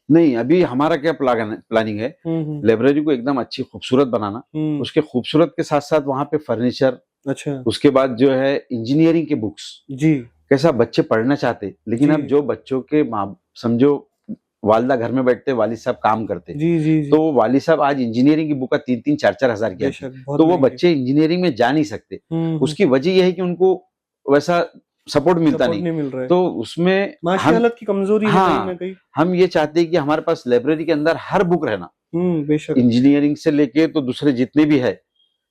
नहीं, अभी हमारा क्या प्लानिंग है, लाइब्रेरी को एकदम अच्छी खूबसूरत बनाना, उसके खूबसूरत के साथ साथ वहाँ पे फर्नीचर, अच्छा, उसके बाद जो है इंजीनियरिंग के बुक्स जी, कैसा बच्चे पढ़ना चाहते, लेकिन अब जो बच्चों के समझो वालिदा घर में बैठते, वालिद साहब काम करते जी, जी, जी। तो वालिद साहब आज इंजीनियरिंग की बुक का 3-3, 4-4 हजार की, तो वो बच्चे इंजीनियरिंग में जा नहीं सकते। उसकी वजह यह है कि उनको वैसा सपोर्ट मिलता नहीं मिल रहा है, तो उसमें माशी हालत की कमजोरी है कहीं ना कहीं। हम ये चाहते हैं कि हमारे पास लाइब्रेरी के अंदर हर बुक रहना, बेशक, इंजीनियरिंग से लेके तो दूसरे जितने भी है,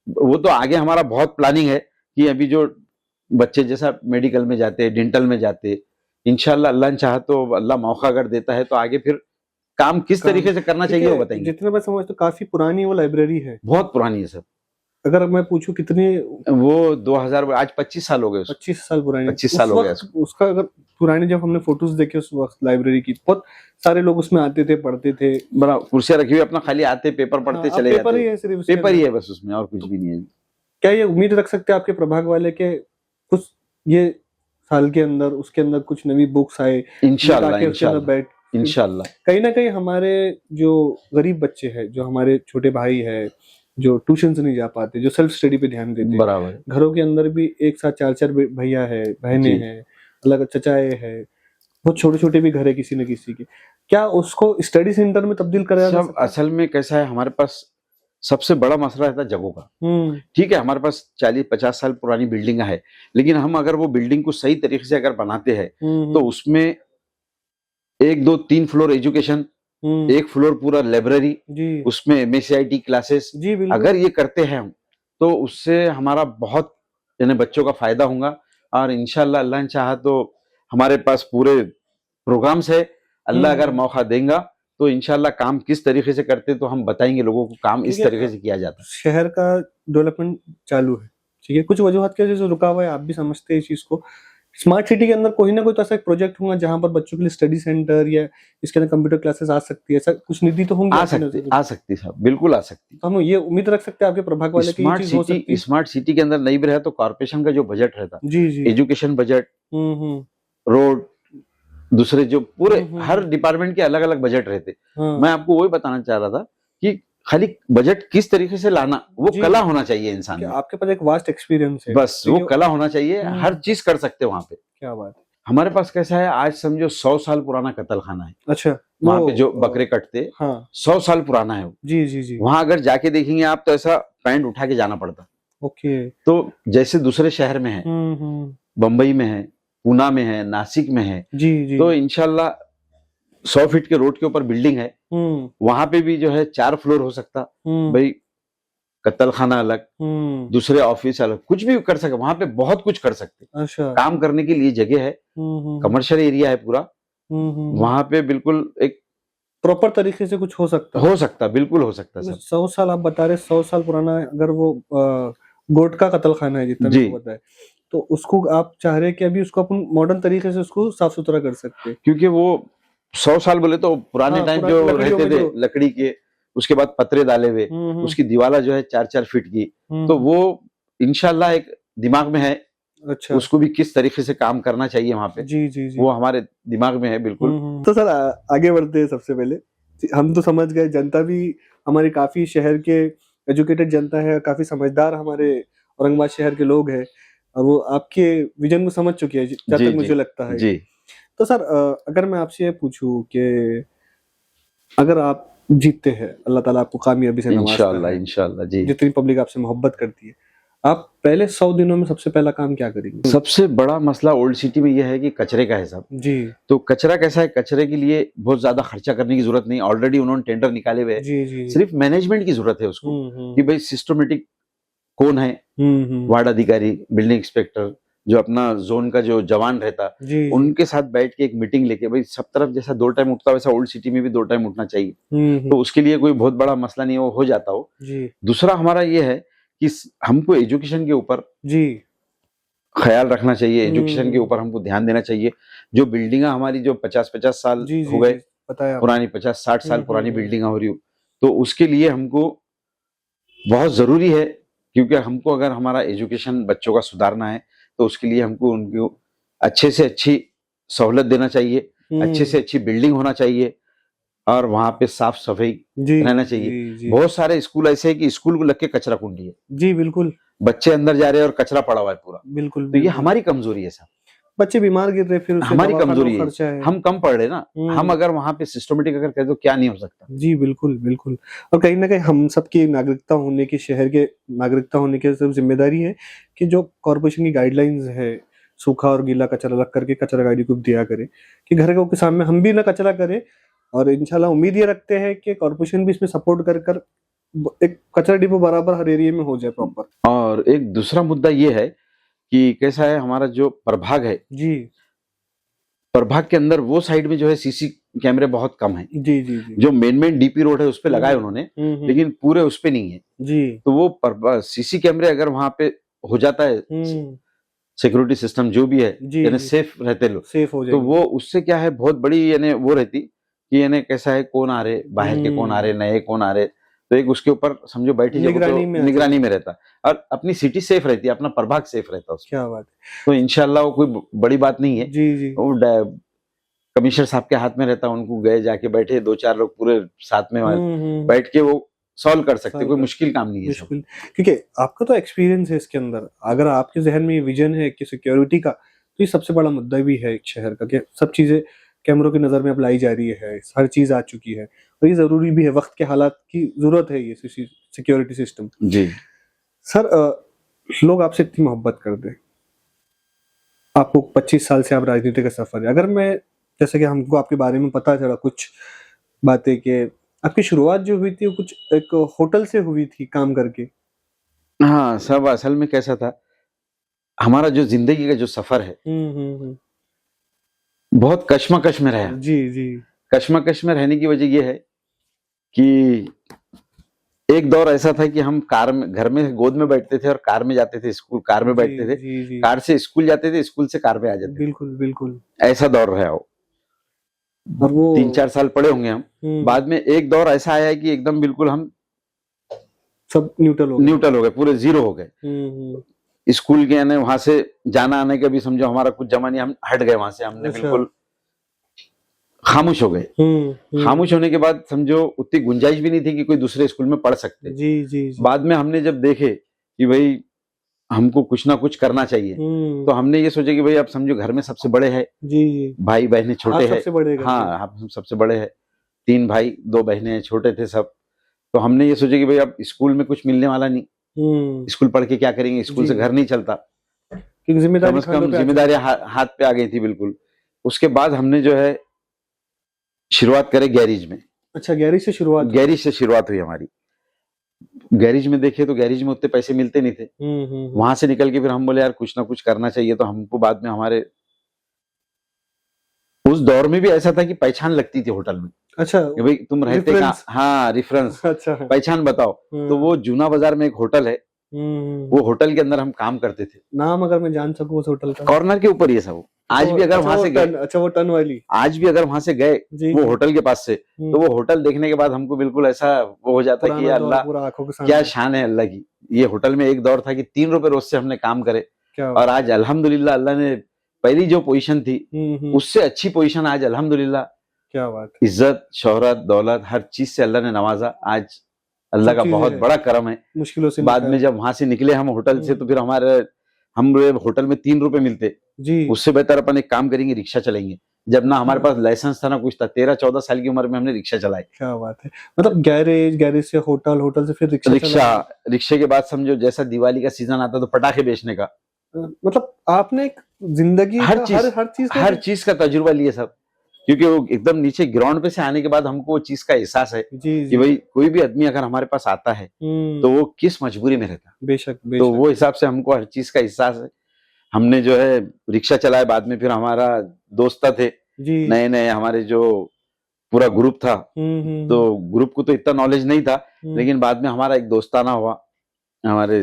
वो तो आगे हमारा बहुत प्लानिंग है कि अभी जो बच्चे जैसा मेडिकल में जाते, डेंटल में जाते, इंशाल्लाह अल्लाह ने चाहा तो अल्लाह मौका अगर देता है तो आगे फिर काम किस तरीके से करना चाहिए वो बताएंगे। जितने मैं समझता हूँ काफी पुरानी वो लाइब्रेरी है, बहुत पुरानी है सर। अगर मैं पूछूं कितनी, वो 2000, आज 25 साल हो गए, 25 साल पुरानी, 25 साल हो गया उसका। अगर पुराने जब हमने फोटोज देखे उस वक्त लाइब्रेरी की, बहुत सारे लोग उसमें आते थे, पढ़ते थे, बड़ा कुर्सियां रखी हुई अपना खाली आते, पेपर पढ़ते चले जाते, पेपर ही है, सिर्फ पेपर ही है बस उसमें, और कुछ भी नहीं है। क्या ये उम्मीद रख सकते हैं आपके प्रभाग वाले के कुछ ये साल के अंदर उसके अंदर कुछ नई बुक्स आए इंशाल्लाह? इंशाल्लाह कहीं ना कहीं हमारे जो गरीब बच्चे हैं, जो हमारे छोटे भाई है, जो ट्यूशन से नहीं जा पाते, जो सेल्फ स्टडी पे ध्यान देते, बराबर, घरों के अंदर भी एक साथ 4-4 भैया है, बहनें हैं, अलग चचाए है, बहुत छोटे छोटे भी घर है किसी न किसी के, क्या उसको स्टडी सेंटर में तब्दील करा जा सकता है? असल में कैसा है, हमारे पास सबसे बड़ा मसला रहता है जगहों का। ठीक है, हमारे पास 40-50 साल पुरानी बिल्डिंग है, लेकिन हम अगर वो बिल्डिंग को सही तरीके से अगर बनाते हैं तो उसमें 1-2-3 फ्लोर एजुकेशन, एक फ्लोर पूरा लाइब्रेरी, जी उसमें MSCIT क्लासेस, जी बिल्कुल। अगर ये करते हैं हम, तो उससे हमारा बहुत यानी बच्चों का फायदा होगा। और इंशाल्लाह अल्लाह ने चाहा तो हमारे पास पूरे प्रोग्राम्स है। अल्लाह अगर मौका देगा तो इंशाल्लाह काम किस तरीके से करते तो हम बताएंगे लोगों को, काम इस क्योंकि तरीके से किया जाता है। शहर का डेवलपमेंट चालू है, ठीक है, कुछ वजूहत की वजह से रुका हुआ है, आप भी समझते हैं इस चीज को। स्मार्ट सिटी के अंदर कोई ना कोई तो ऐसा एक प्रोजेक्ट होगा जहां पर बच्चों के लिए स्टडी सेंटर या इसके अंदर कंप्यूटर क्लासेस आ सकती है, ऐसा कुछ नीति तो होंगी आ आपकी सकती नजर में? आ सकती साहब, बिल्कुल आ सकती। तो हम ये उम्मीद रख सकते हैं आपके प्रभाग वाले की ये चीज हो सकती है। स्मार्ट सिटी के अंदर नहीं भी रहे तो कॉर्पोरेशन का जो बजट रहता, जी जी। एजुकेशन बजट, हम्म। रोड, दूसरे जो पूरे हर हम्म। डिपार्टमेंट के अलग अलग बजट रहते। हाँ मैं आपको वही बताना चाह रहा था कि खाली बजट किस तरीके से लाना, वो जी, कला होना चाहिए इंसान कि में। आपके पास एक वास्ट एक्सपीरियंस है, बस वो ठीक है। कला होना चाहिए, हर चीज कर सकते हो वहां पे। क्या बात है। हमारे पास कैसा है, आज समझो 100 साल पुराना कत्ल खाना है। अच्छा, वहां पे जो वो बकरे कटते, हाँ 100 साल पुराना है वो। जी जी जी। वहां अगर जाके देखेंगे आप तो ऐसा पैंट उठा के जाना पड़ता। ओके। तो जैसे दूसरे शहर में है, बंबई में है, पूना में है, नासिक में है, जी जी। तो इंशाल्लाह 100 फीट के रोड के ऊपर बिल्डिंग है, वहां पे भी जो है 4 फ्लोर हो सकता। भाई कत्ल खाना अलग, दूसरे ऑफिस अलग, कुछ भी कर सकते वहां पे, बहुत कुछ कर सकते। अच्छा। काम करने के लिए जगह है, कमर्शियल एरिया है पूरा, वहां पे बिल्कुल एक प्रॉपर तरीके से कुछ हो सकता, बिल्कुल हो सकता सर। 100 साल आप बता रहे, 100 साल पुराना अगर वो गोट का कत्ल खाना है जितना जी। मेरे को पता है, तो उसको आप चाह रहे हैं कि अभी उसको अपन मॉडर्न तरीके से उसको साफ सुथरा कर सकते हैं। क्योंकि वो 100 साल बोले तो पुराने हाँ, टाइम पुरानी जो लकड़ियों रहते में थे जो लकड़ी के, उसके बाद पतरे डाले हुए, उसकी दीवाला जो है 4-4 फीट की, तो वो इंशाल्लाह एक दिमाग में है, अच्छा उसको भी किस तरीके से काम करना चाहिए वहां पे, जी जी जी। वो हमारे दिमाग में है बिल्कुल। तो सर आगे बढ़ते हैं। सबसे पहले हम तो समझ गए, जनता भी हमारी काफी शहर के एजुकेटेड जनता है, काफी समझदार हमारे औरंगाबाद शहर के लोग हैं, और वो आपके विजन को समझ चुकी है जहाँ जी तक जी मुझे लगता है। जी। तो सर अगर मैं आपसे ये पूछूं कि अगर आप जीतते हैं, अल्लाह ताला आपको कामयाबी से नवाजता इंशाल्लाह है, इंशाल्लाह जी। जितनी पब्लिक आपसे मोहब्बत करती है, आप पहले 100 दिनों में सबसे पहला काम क्या करेंगे? सबसे बड़ा मसला ओल्ड सिटी में यह है कि कचरे का है साहब। जी तो कचरा कैसा है, कचरे के लिए बहुत ज्यादा खर्चा करने की जरूरत नहीं, ऑलरेडी उन्होंने टेंडर निकाले हुए हैं। जी जी। सिर्फ मैनेजमेंट की जरूरत है उसको, कि भाई सिस्टमेटिक कौन है, वार्ड अधिकारी, बिल्डिंग इंस्पेक्टर, जो अपना जोन का जो जवान रहता, जी उनके साथ बैठ के एक मीटिंग लेके, भाई सब तरफ जैसा 2 टाइम उठता वैसा ओल्ड सिटी में भी 2 टाइम उठना चाहिए। तो उसके लिए कोई बहुत बड़ा मसला नहीं है, वो हो जाता हो। जी दूसरा हमारा ये है कि हमको एजुकेशन के ऊपर जी। ख्याल रखना चाहिए, एजुकेशन के ऊपर हमको ध्यान देना चाहिए। जो बिल्डिंगा हमारी जो 50-50 साल जी हो जी गए, जी, बताया पुरानी 50-60 साल पुरानी हम्म। बिल्डिंगा हो रही हो, तो उसके लिए हमको बहुत जरूरी है, क्योंकि हमको अगर हमारा एजुकेशन बच्चों का सुधारना है तो उसके लिए हमको उनको अच्छे से अच्छी सहूलत देना चाहिए, अच्छे से अच्छी बिल्डिंग होना चाहिए, और वहां पे साफ सफाई जी रहना चाहिए। जी जी बहुत सारे स्कूल ऐसे है कि स्कूल को लग के कचरा कुंडी है, जी बिल्कुल बच्चे अंदर जा रहे हैं और कचरा पड़ा हुआ है पूरा। बिल्कुल तो ये बिल्कुल। हमारी कमजोरी है साहब, बच्चे बीमार गिर रहे, फिर उससे हमारी दवाखानों कमजोरी का है। खर्चा है। हम कम पढ़ रहे ना, हम अगर वहां पे सिस्टमेटिक अगर करें तो क्या नहीं हो सकता। जी बिल्कुल बिल्कुल। और कहीं ना कहीं हम सबकी नागरिकता होने की, शहर के नागरिकता होने की सब जिम्मेदारी है कि जो कॉर्पोरेशन की गाइडलाइंस है, सूखा और गीला कचरा अलग करके कचरा गाड़ी को दिया करे, कि घर के सामने हम भी ना कचरा करें। और इंशाल्लाह उम्मीद ये रखते हैं कि कॉर्पोरेशन भी इसमें सपोर्ट कर कर एक कचरा डिपो बराबर हर एरिया में हो जाए प्रॉपर। और एक दूसरा मुद्दा ये है कि कैसा है, हमारा जो प्रभाग है, जी प्रभाग के अंदर वो साइड में जो है सीसी कैमरे बहुत कम है। जी जी जी। जो मेन डीपी रोड है उस पे लगाए उन्होंने, लेकिन पूरे उस पे नहीं है। जी तो वो सीसी कैमरे अगर वहां पे हो जाता है, सिक्योरिटी सिस्टम जो भी है, जी यानी जी सेफ रहते लोग, सेफ हो तो जाएगी। वो उससे क्या है, बहुत बड़ी यानी वो रहती कि यानी कैसा है, कौन आ रहे, बाहर के कौन आ रहे, नए कौन आ रहे, तो एक उसके ऊपर समझो बैठी जगह निगरानी तो में निगरानी में रहता, और अपनी सिटी सेफ रहती है, अपना प्रभाग सेफ रहता उसमें। क्या बात है। तो इंशाल्लाह वो कोई बड़ी बात नहीं है। जी जी वो कमिश्नर साहब के हाथ में रहता, उनको गए जाके बैठे 2-4 लोग पूरे साथ में बैठ के वो सॉल्व कर सकते, कोई मुश्किल काम नहीं है सब। मुश्किल, क्योंकि आपका तो एक्सपीरियंस है इसके अंदर, अगर आपके जहन में ये विजन है कि सिक्योरिटी का, तो ये सबसे बड़ा मुद्दा भी है एक शहर का, कि सब चीजें कैमरों की नजर में अब लाई जा रही है, हर चीज आ चुकी है, और ये जरूरी भी है, वक्त के हालात की जरूरत है ये सिक्योरिटी सिस्टम। जी सर लोग आपसे इतनी मोहब्बत करते हैं, आपको 25 साल से आप राजनीति का सफर है, अगर मैं, जैसे कि हमको आपके बारे में पता चला कुछ, बातें कि आपकी शुरुआत जो हुई थी वो कुछ एक होटल से हुई थी काम करके। हाँ, सब असल में कैसा था, हमारा जो ज़िंदगी का जो सफ़र है, हुँ। बहुत कश्मकश में रहा। जी। कश्मकश में रहने की वजह ये है कि एक दौर ऐसा था कि हम कार में, घर में गोद में बैठते थे और कार में जाते थे स्कूल, कार में बैठते थे, जी। कार से स्कूल जाते थे, स्कूल से कार में आ जाते बिल्कुल। थे। ऐसा दौर रहा वो। और वो 3-4 साल पढ़े होंगे हम। हुँ, बाद में एक दौर ऐसा आया कि एकदम बिल्कुल हम सब न्यूट्रल हो गए। न्यूट्रल हो गए, पूरे ज़ीरो हो गए। हुँ। स्कूल के यानी वहां से जाना आने का भी समझो हमारा कुछ जमा नहीं, हम हट गए वहां से, हमने अच्छा। बिल्कुल खामोश हो गए। हुँ। खामोश होने के बाद समझो उतनी गुंजाइश भी नहीं थी कि कोई दूसरे स्कूल में पढ़ सकते। जी। बाद में हमने जब देखे कि भाई हमको कुछ ना कुछ करना चाहिए, तो हमने ये सोचा कि भाई अब समझो घर में सबसे बड़े हैं, जी। भाई बहनें आप छोटे हैं। सबसे बड़े घर के। हाँ, हम सबसे बड़े हैं, 3 भाई 2 बहनें, छोटे थे सब। तो हमने ये सोचा कि भाई अब स्कूल में कुछ मिलने वाला नहीं, स्कूल पढ़ के क्या करेंगे, स्कूल से जी। घर नहीं चलता। क्योंकि ज़िम्मेदारी कम से खानों कम पे आ जिम्मेदारी हाथ पे आ गई थी बिल्कुल। उसके बाद हमने जो है शुरुआत करे गैरेज में। अच्छा, गैरेज से शुरुआत हुई। गैरेज से शुरुआत हुई हमारी। गैरेज में देखे तो गैरेज में उतने पैसे मिलते नहीं थे। हुँ। वहां से निकल के फिर हम बोले यार कुछ ना कुछ करना चाहिए, तो हमको बाद में हमारे उस दौर में भी ऐसा था कि पहचान लगती थी होटल में अच्छा, कि भाई तुम रहते कहाँ। रेफरेंस। हाँ, रेफरेंस, अच्छा। पहचान बताओ। तो वो जूना बाजार में एक होटल है, हुँ। वो होटल के अंदर हम काम करते थे, नाम अगर मैं जान सकूँ उस होटल का? कॉर्नर के ऊपर ये सब। आज भी अगर वहां से गए, अच्छा वो टर्न वाली। आज भी अगर वहां से गए जी। वो होटल के पास से, हुँ। तो वो होटल देखने के बाद हमको बिल्कुल ऐसा वो हो जाता है कि पुराना या दौर अल्लाह, पूरा आँखों के क्या सामने। शान है अल्लाह की। ये होटल में एक दौर था कि 3 रुपए रोज से हमने काम करे, क्या और बात। आज अल्हम्दुलिल्लाह अल्लाह ने पहली जो पोजीशन थी हुँ। उससे अच्छी पोजीशन आज अल्हम्दुलिल्लाह, क्या बात है। इज्जत, शोहरत, दौलत, हर चीज से अल्लाह ने नवाजा। आज अल्लाह सब का बहुत चीज़ें बड़ा करम है। मुश्किलों से बाद में निकाल। जब वहां से निकले हम होटल से, हुँ। तो फिर हम होटल में 3 रुपए मिलते, जी। उससे बेहतर अपन एक काम करेंगे, रिक्शा चलेंगे। जब ना हमारे हाँ। पास लाइसेंस था ना कुछ था, 13-14 साल की उम्र में हमने रिक्शा चलाई। क्या बात है। मतलब गैरेज से होटल, होटल से फिर रिक्शा रिक्शा, चलाना। रिक्शे के बाद समझो जैसा दिवाली का सीजन आता तो पटाखे बेचने का, मतलब आपने एक ज़िंदगी हर का चीज, हर चीज़ का हर एक। चीज का तजुर्बा लिए सब। क्योंकि वो एकदम नीचे ग्राउंड पे से आने के बाद हमको वो चीज का एहसास है कि जी। भाई कोई भी आदमी अगर हमारे पास आता है तो हुँ। वो किस मजबूरी में रहता। बेशक। तो वो हिसाब से हमको हर चीज का एहसास है। हमने जो है रिक्शा चलाया, बाद में फिर हमारा दोस्त थे जी। नए नए, हमारे जो पूरा ग्रुप था, तो हुँ। ग्रुप को तो इतना नॉलेज नहीं था, हुँ। लेकिन बाद में हमारा एक दोस्ताना हुआ। हमारे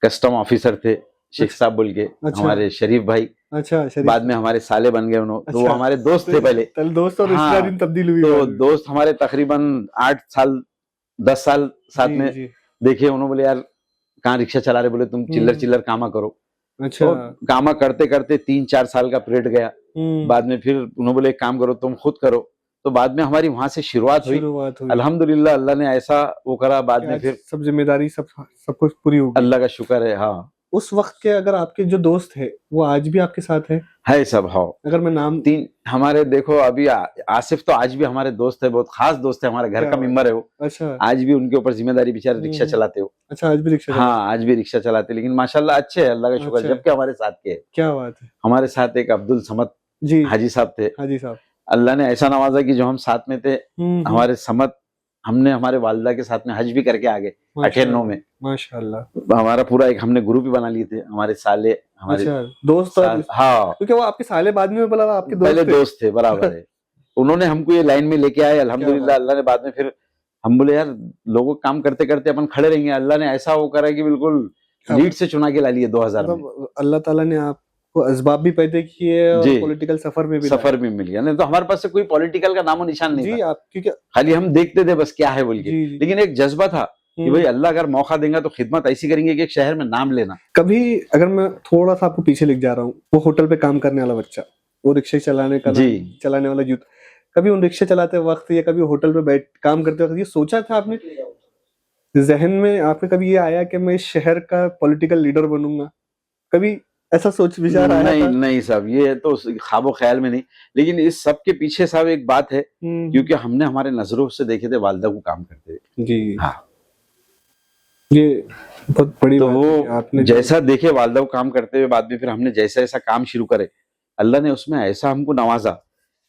कस्टम ऑफिसर थे शेख साहब बोल के, अच्छा। हमारे शरीफ भाई, अच्छा, शरीफ। बाद में हमारे साले बन गए उन्होंने, तो वो अच्छा। हमारे दोस्त थे पहले। पहले दोस्त और हाँ, रिश्तेदारी में तब्दील हुई तो बाद में। दोस्त हमारे तकरीबन 8 साल 10 साल साथ में जी। देखे। उन्होंने बोले यार कहाँ रिक्शा चला रहे, बोले तुम चिल्लर हुँ। चिल्लर कामा करो। अच्छा। तो कामा करते करते 3-4 साल का पीरियड गया। हुँ। बाद में फिर उन्होंने बोले एक काम करो तुम खुद करो, तो बाद में हमारी वहां से शुरुआत हुई। शुरुआत हुई। अल्हम्दुलिल्लाह अल्लाह ने ऐसा वो करा, बाद कि में आज फिर सब ज़िम्मेदारी सब कुछ पूरी हो गई। अल्लाह का शुक्र है। हाँ, उस वक़्त के अगर आपके जो दोस्त हैं, वो आज भी आपके साथ हैं? है सब। हाँ, अगर मैं नाम। 3 हमारे देखो अभी आसिफ तो आज भी हमारे दोस्त है, बहुत खास दोस्त है, हमारे घर क्या का बात। मेंबर है वो। अच्छा। आज भी उनके ऊपर जिम्मेदारी, बेचारे रिक्शा हुँ। चलाते हो। अच्छा, आज भी रिक्शा चलाते हाँ, आज भी रिक्शा चलाते, लेकिन माशाल्लाह अच्छे है, अल्लाह का शुक्र, अच्छा। जबकि हमारे साथ के है। क्या बात है। हमारे साथ एक अब्दुल समद जी। हाजी साहब थे। हाजी साहब। अल्लाह ने ऐसा नवाजा कि जो हम साथ में थे, हुँ। हमारे समद, हमने हमारे वालिदा के साथ में हज भी करके आ गए 98 में। माशाअल्लाह। हमारा पूरा एक हमने ग्रुप ही बना लिए थे, हमारे साले, हमारे अच्छा, दोस्त और। हाँ, क्योंकि वो आपके साले बाद में बोला आपके दोस्त पहले थे। दोस्त थे, बराबर है। उन्होंने हमको ये लाइन में लेके आए, अल्हम्दुलिल्लाह अल्लाह ने बाद में फिर हम बोले यार लोगों काम करते करते अपन खड़े रहेंगे, अल्लाह ने ऐसा वो करा कि बिल्कुल लीड से चुना के ला लिए 2000 में। मतलब अल्लाह ताला ने आपको असबाब भी पैदा किए और जी, पॉलिटिकल सफर में भी सफर में मिल गया, नहीं तो हमारे पास से कोई पॉलिटिकल का नामो निशान नहीं जी था। आप क्योंकि। खाली हम देखते थे बस क्या है बोल के, जी। लेकिन एक जज्बा था कि भाई अल्लाह अगर मौका देगा तो खिदमत ऐसी करेंगे कि एक शहर में नाम लेना। कभी अगर मैं थोड़ा सा आपको पीछे लेके जा रहा हूँ, वो होटल पे काम करने वाला बच्चा, वो रिक्शे चलाने का जी। चलाने वाला यूथ, कभी उन रिक्शे चलाते वक्त या कभी होटल पे बैठ काम करते वक्त ये सोचा था आपने, जहन में आपके कभी ये आया कि मैं इस शहर का पॉलिटिकल लीडर बनूंगा? कभी ऐसा सोच विचार आया नहीं था? नहीं साहब, ये तो ख्वाबो ख्याल में नहीं, लेकिन इस सब के पीछे साहब एक बात है, क्योंकि हमने हमारे नजरों से देखे थे वालिदा को काम करते हुए। जी। हाँ, ये बहुत बड़ी तो बात है कि वो आपने जैसा देखे वालिदा को काम करते हुए, बाद में फिर हमने जैसा ऐसा काम शुरू करे, अल्लाह ने उसमें ऐसा हमको नवाजा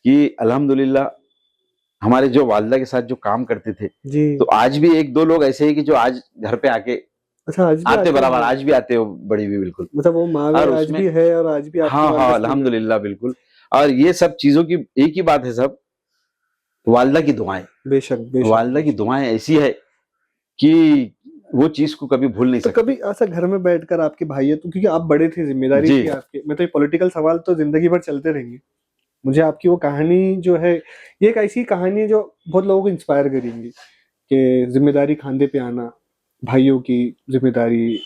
कि अल्हम्दुलिल्लाह हमारे जो वालदा के साथ जो काम करते थे, जी। तो आज भी एक दो लोग ऐसे हैं कि जो आज घर पे आके अच्छा, आज भी आते बराबर, हैं? आज भी आते हो बड़ी भी, बिल्कुल। मतलब वो मावे और आज उसमें भी है और आज भी आपकी हाँ हाँ, वालदा से जुड़े हैं। अल्हम्दुलिल्लाह, बिल्कुल। और ये सब चीजों की एक ही बात है, सब वालदा की दुआएं। बेशक, बेशक, वालदा की बेशक। दुआएं ऐसी है कि वो चीज को कभी भूल नहीं तो सकते। कभी ऐसा घर में बैठकर आपके भाई, तो क्योंकि आप बड़े थे, जिम्मेदारी जी। थी आपकी, मतलब ये पॉलिटिकल सवाल तो जिंदगी भर चलते रहेंगे। मुझे आपकी वो कहानी जो है, ये एक ऐसी कहानी है जो बहुत लोगों को इंस्पायर करेंगी कि जिम्मेदारी खांधे पे आना, भाइयों की जिम्मेदारी,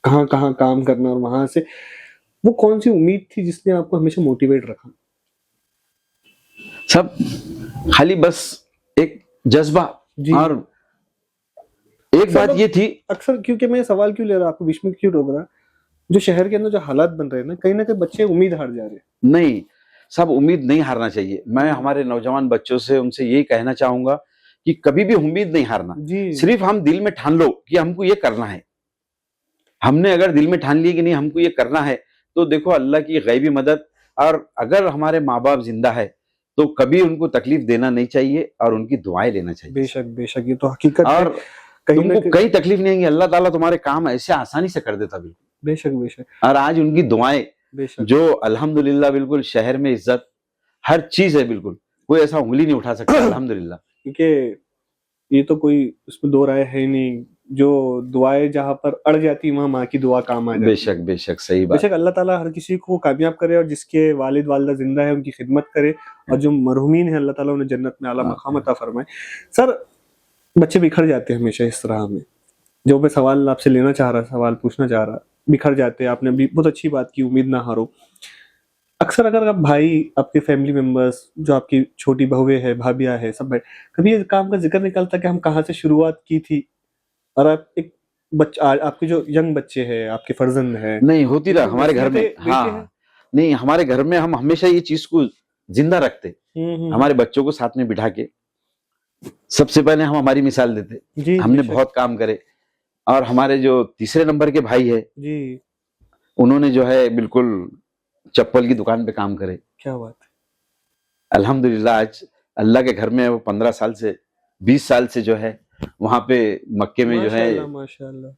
कहाँ कहाँ काम करना, और वहां से वो कौन सी उम्मीद थी जिसने आपको हमेशा मोटिवेट रखा? सब खाली बस एक जज्बा। जी। और एक सब बात लोग ये थी, अक्सर, क्योंकि मैं ये सवाल क्यों ले रहा, आपको बीच में क्यों रोक रहा, जो शहर के अंदर जो हालात बन रहे हैं ना, कहीं ना कहीं बच्चे उम्मीद हार जा रहे हैं। नहीं, सब उम्मीद नहीं हारना चाहिए। मैं हमारे नौजवान बच्चों से उनसे यही कहना चाहूंगा कि कभी भी उम्मीद नहीं हारना। जी। सिर्फ हम दिल में ठान लो कि हमको ये करना है। हमने अगर दिल में ठान लिया कि नहीं हमको ये करना है, तो देखो अल्लाह की गैबी मदद। और अगर हमारे माँ बाप जिंदा है तो कभी उनको तकलीफ देना नहीं चाहिए और उनकी दुआएं लेना चाहिए। बेशक, बेशक, ये तो हकीकत है। और कहीं ना तुमको कहीं कई तकलीफ नहीं आएंगी, अल्लाह ताला तुम्हारे काम ऐसे आसानी से कर देता, बिल्कुल। बेशक, बेशक, और आज उनकी दुआएं बेशक। जो अल्हम्दुलिल्लाह, बिल्कुल शहर में इज्जत हर चीज है, बिल्कुल कोई ऐसा उंगली नहीं उठा सकता, अल्हम्दुलिल्लाह। क्योंकि ये तो कोई उसमें दो राय है ही नहीं, जो दुआएं जहां पर अड़ जाती वहां माँ की दुआ काम आ जाती है। बेशक बेशक, सही बात। बेशक, अल्लाह ताला हर किसी को कामयाब करे, और जिसके वालिद वालिदा जिंदा है उनकी खिदमत करे, और जो मरहुमीन है अल्लाह ताला उन्हें जन्नत में आला मकाम अता फरमाए। सर, बच्चे बिखर जाते हैं हमेशा इस तरह में, जो मैं सवाल आपसे लेना चाह रहा, सवाल पूछना चाह रहा, बिखर जाते हैं। आपने भी बहुत अच्छी बात की, उम्मीद ना हारो। अक्सर अगर आप भाई, आपके फैमिली मेंबर्स, जो आपकी छोटी बहुएं हैं, भाभियां हैं, सब बैठ, कभी इस काम का जिक्र निकलता कि हम कहाँ से शुरुआत की थी, और आप एक बच्चा, आपके जो यंग बच्चे हैं, आपके फर्जंद हैं, नहीं होती रहा हमारे घर में। बेटे हाँ हैं? नहीं, हमारे घर में हम हमेशा ये चीज को जिंदा रखते। हम्म। हमारे बच्चों को साथ में बिठा के सबसे पहले हम हमारी मिसाल देते। जी, हमने बेशक। बहुत काम करे। और हमारे जो तीसरे नंबर के भाई है, जी, उन्होंने जो है बिल्कुल चप्पल की दुकान पे काम करे। क्या बात है। अल्हम्दुलिल्लाह, आज अल्लाह के घर में वो 15 साल से 20 साल से जो है वहां पे मक्के में जो है माशाल्लाह, माशाल्लाह,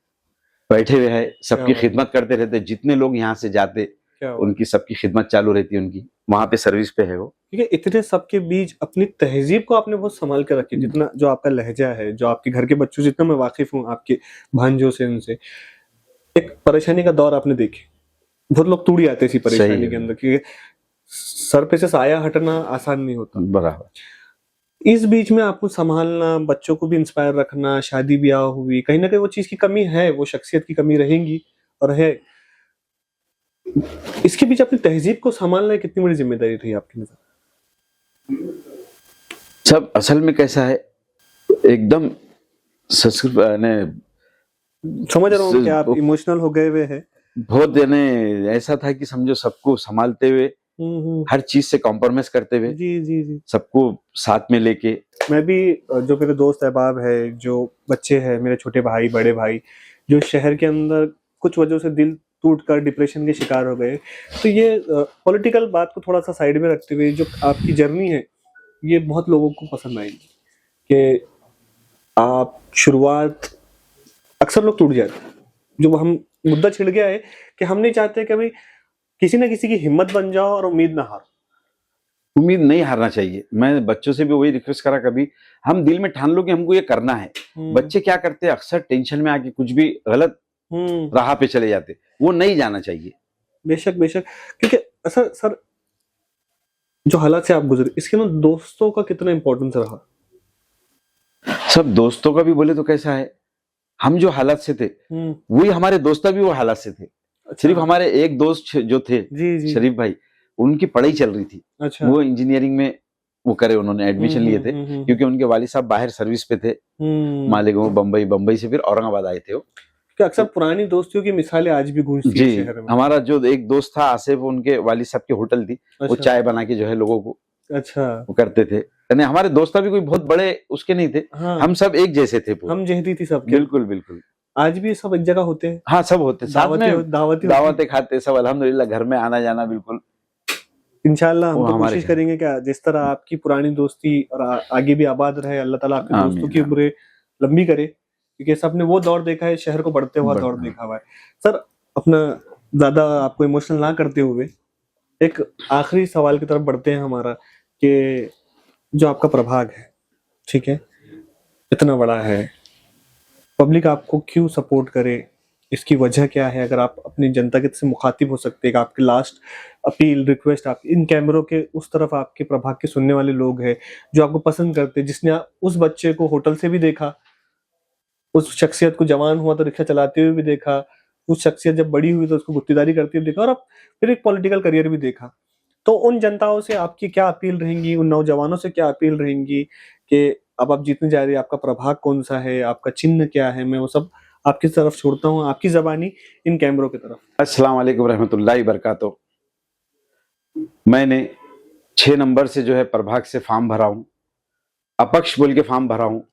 बैठे हुए हैं, सबकी क्या बात। खिदमत करते रहते। जितने लोग यहाँ से जाते क्या बात। उनकी सबकी खिदमत चालू रहती है, उनकी वहां पे सर्विस पे है वो। ठीक है, इतने सबके बीच अपनी तहजीब को आपने बहुत संभाल कर रखी, जितना जो आपका लहजा है, जो आपके घर के बच्चों से जितना मैं वाकिफ हूँ, आपके भांजों से, उनसे एक परेशानी का दौर आपने देखे। बहुत लोग टूट जाते इसी सही परेशानी है। के अंदर, क्योंकि सर पे से साया हटना आसान नहीं होता। बराबर। इस बीच में आपको संभालना, बच्चों को भी इंस्पायर रखना, शादी ब्याह हुई, कहीं ना कहीं वो चीज की कमी है, वो शख्सियत की कमी रहेंगी और है। इसके बीच अपनी तहजीब को संभालना कितनी बड़ी जिम्मेदारी रही आपकी नजर? सब असल में कैसा है, एकदम संस्कृत समझ रहा हूँ कि आप इमोशनल हो गए हुए हैं। बहुत ऐसा था कि समझो सबको संभालते हुए, हर चीज से कॉम्प्रोमाइज करते हुए, जी, जी, जी। सबको साथ में लेके। मैं भी, जो मेरे दोस्त अहबाब है, जो बच्चे हैं, मेरे छोटे भाई, बड़े भाई, जो शहर के अंदर कुछ वजह से दिल टूटकर डिप्रेशन के शिकार हो गए, तो ये पॉलिटिकल बात को थोड़ा सा साइड में रखते हुए जो आपकी जर्नी है, ये बहुत लोगों को पसंद आएगी कि आप शुरुआत, अक्सर लोग टूट जाते हैं, जो हम मुद्दा छिड़ गया है कि हम नहीं चाहते कि भाई किसी ना किसी की हिम्मत बन जाओ और उम्मीद ना हारो। उम्मीद नहीं हारना चाहिए। मैं बच्चों से भी वही रिक्वेस्ट करा, कभी हम दिल में ठान लो कि हमको ये करना है। बच्चे क्या करते हैं, अक्सर टेंशन में आके कुछ भी गलत राह पे चले जाते, वो नहीं जाना चाहिए। बेशक, बेशक, क्योंकि सर जो हालात से आप गुजरे, इसके अंदर दोस्तों का कितना इंपॉर्टेंस रहा? सब दोस्तों का भी बोले तो कैसा है, हम जो हालात से थे वही हमारे दोस्त भी वो हालात से थे। अच्छा। सिर्फ हमारे एक दोस्त जो थे, जी, जी। शरीफ भाई, उनकी पढ़ाई चल रही थी। अच्छा। वो इंजीनियरिंग में वो करे, उन्होंने एडमिशन लिए थे, क्योंकि उनके वालिद साहब बाहर सर्विस पे थे, मालेगांव, बम्बई से फिर औरंगाबाद आए थे वो। अक्सर पुरानी दोस्तियों की मिसालें आज भी गूंजती हैं शहर में। हमारा जो एक दोस्त था आसिफ, उनके वालिद साहब की होटल थी। अच्छा। वो चाय बना के जो है लोगों को अच्छा वो करते थे। यानी हमारे दोस्त भी कोई बहुत बड़े उसके नहीं थे। हाँ। हम सब एक जैसे थे, हम जहदी थी सब। बिल्कुल बिल्कुल। आज भी सब एक जगह होते हैं। हाँ, सब होते साथ में, दावतें खाते सब, अल्हम्दुलिल्लाह, घर में आना जाना बिल्कुल। इंशाल्लाह हम वो तो हमारे कोशिश हैं। करेंगे क्या, जिस तरह आपकी पुरानी दोस्ती और आगे भी आबाद रहे, अल्लाह ताला आपके आमीन, दोस्तों की आमीन। उम्र लंबी करे, क्योंकि सबने वो दौर देखा है, शहर को बढ़ते हुआ दौर हाँ। देखा हुआ है। सर, अपना ज्यादा आपको इमोशनल ना करते हुए एक आखिरी सवाल की तरफ बढ़ते हैं हमारा, कि जो आपका प्रभाग है, ठीक है, इतना बड़ा है, पब्लिक आपको क्यों सपोर्ट करे, इसकी वजह क्या है? अगर आप अपनी जनता के से मुखातिब हो सकते हैं, आपकी लास्ट अपील रिक्वेस्ट, आप इन कैमरों के उस तरफ आपके प्रभाग के सुनने वाले लोग हैं जो आपको पसंद करते हैं, जिसने उस बच्चे को होटल से भी देखा, उस शख्सियत को जवान हुआ तो रिक्शा चलाते हुए भी देखा, उस शख्सियत जब बड़ी हुई तो उसको गुत्तीदारी करते हुए देखा, और अब फिर एक पॉलिटिकल करियर भी देखा। तो उन जनताओं से आपकी क्या अपील रहेंगी, उन नौजवानों से क्या अपील रहेंगी कि अब आप जीतने जा रहे हैं, आपका प्रभाग कौन सा है, आपका चिन्ह क्या है? मैं वो सब आपकी तरफ छोड़ता हूँ, आपकी जबानी इन कैमरों की तरफ। अस्सलाम वालेकुम रहमतुल्लाहि बरकातहू। मैंने 6 नंबर से जो है प्रभाग से फॉर्म भरा हूँ, अपक्ष बोल के फॉर्म भरा हूँ।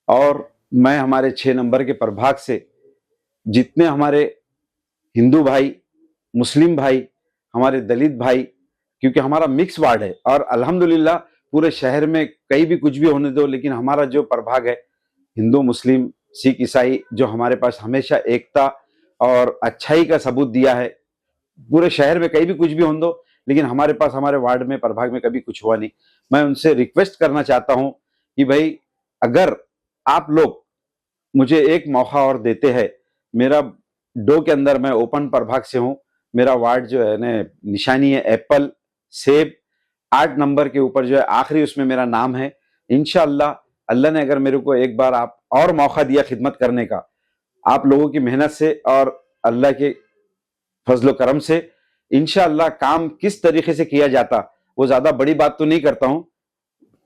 और मैं हमारे 6 नंबर के प्रभाग से जितने हमारे हिंदू भाई, मुस्लिम भाई, हमारे दलित भाई, क्योंकि हमारा मिक्स वार्ड है और अल्हम्दुलिल्लाह पूरे शहर में कहीं भी कुछ भी होने दो, लेकिन हमारा जो प्रभाग है, हिंदू, मुस्लिम, सिख, ईसाई, जो हमारे पास हमेशा एकता और अच्छाई का सबूत दिया है। पूरे शहर में कहीं भी कुछ भी होने दो, लेकिन हमारे पास हमारे वार्ड में, प्रभाग में कभी कुछ हुआ नहीं। मैं उनसे रिक्वेस्ट करना चाहता हूं कि भाई, अगर आप लोग मुझे एक मौका और देते हैं, मेरा डो के अंदर, मैं ओपन प्रभाग से हूं, मेरा वार्ड जो है ना, निशानी है एप्पल, सेब, 8 नंबर के ऊपर जो है आखिरी, उसमें मेरा नाम है। इंशाअल्लाह अल्लाह ने अगर मेरे को एक बार आप और मौका दिया खिदमत करने का, आप लोगों की मेहनत से और अल्लाह के फजलो करम से, इंशाअल्लाह काम किस तरीके से किया जाता, वो ज्यादा बड़ी बात तो नहीं करता हूं।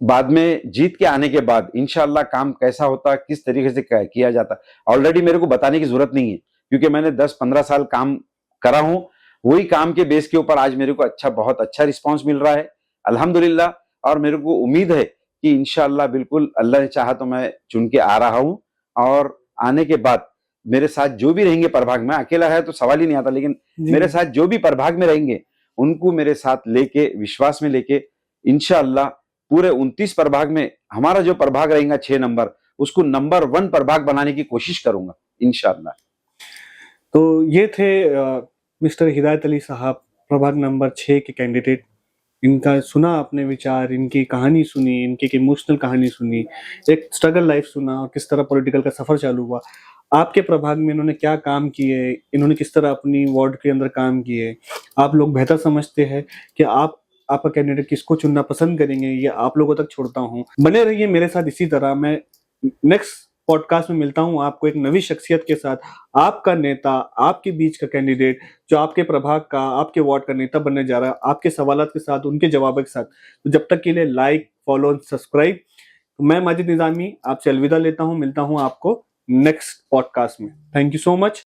बाद में जीत के आने के बाद इंशाअल्लाह काम कैसा होता, किस तरीके से किया जाता, ऑलरेडी मेरे को बताने की जरूरत नहीं है, क्योंकि मैंने 10-15 साल काम करा हूं। वही काम के बेस के ऊपर आज मेरे को बहुत अच्छा रिस्पांस मिल रहा है, अल्हम्दुलिल्लाह। और मेरे को उम्मीद है कि इंशाअल्लाह बिल्कुल अल्लाह ने चाहा तो मैं चुन के आ रहा हूं, और आने के बाद मेरे साथ जो भी रहेंगे प्रभाग में, अकेला है तो सवाल ही नहीं आता, लेकिन मेरे साथ जो भी प्रभाग में रहेंगे, उनको मेरे साथ लेके, विश्वास में लेके, इंशाअल्लाह पूरे 29 प्रभाग में हमारा जो प्रभाग रहेगा 6 नंबर, उसको नंबर 1 प्रभाग बनाने की कोशिश करूंगा इंशाअल्लाह। तो ये थे मिस्टर हिदायत अली साहब, प्रभाग नंबर 6 के कैंडिडेट। इनका सुना आपने विचार, इनकी कहानी सुनी, इनकी एक इमोशनल कहानी सुनी, एक स्ट्रगल लाइफ सुना, और किस तरह पॉलिटिकल का सफर चालू हुआ, आपके प्रभाग में इन्होंने क्या काम किए, इन्होंने किस तरह अपनी वार्ड के अंदर काम किए। आप लोग बेहतर समझते हैं कि आपका कैंडिडेट किसको चुनना पसंद करेंगे, ये आप लोगों तक छोड़ता हूँ। बने रहिए मेरे साथ इसी तरह। मैं नेक्स्ट पॉडकास्ट में मिलता हूँ आपको एक नवी शख्सियत के साथ, आपका नेता, आपके बीच का कैंडिडेट, जो आपके प्रभाग का, आपके वार्ड का नेता बनने जा रहा है, आपके सवालों के साथ, उनके जवाब के साथ। तो जब तक के लिए लाइक, फॉलो, सब्सक्राइब। तो मैं माजिद निजामी आपसे अलविदा लेता हूँ, मिलता हूँ आपको नेक्स्ट पॉडकास्ट में। Thank you so much.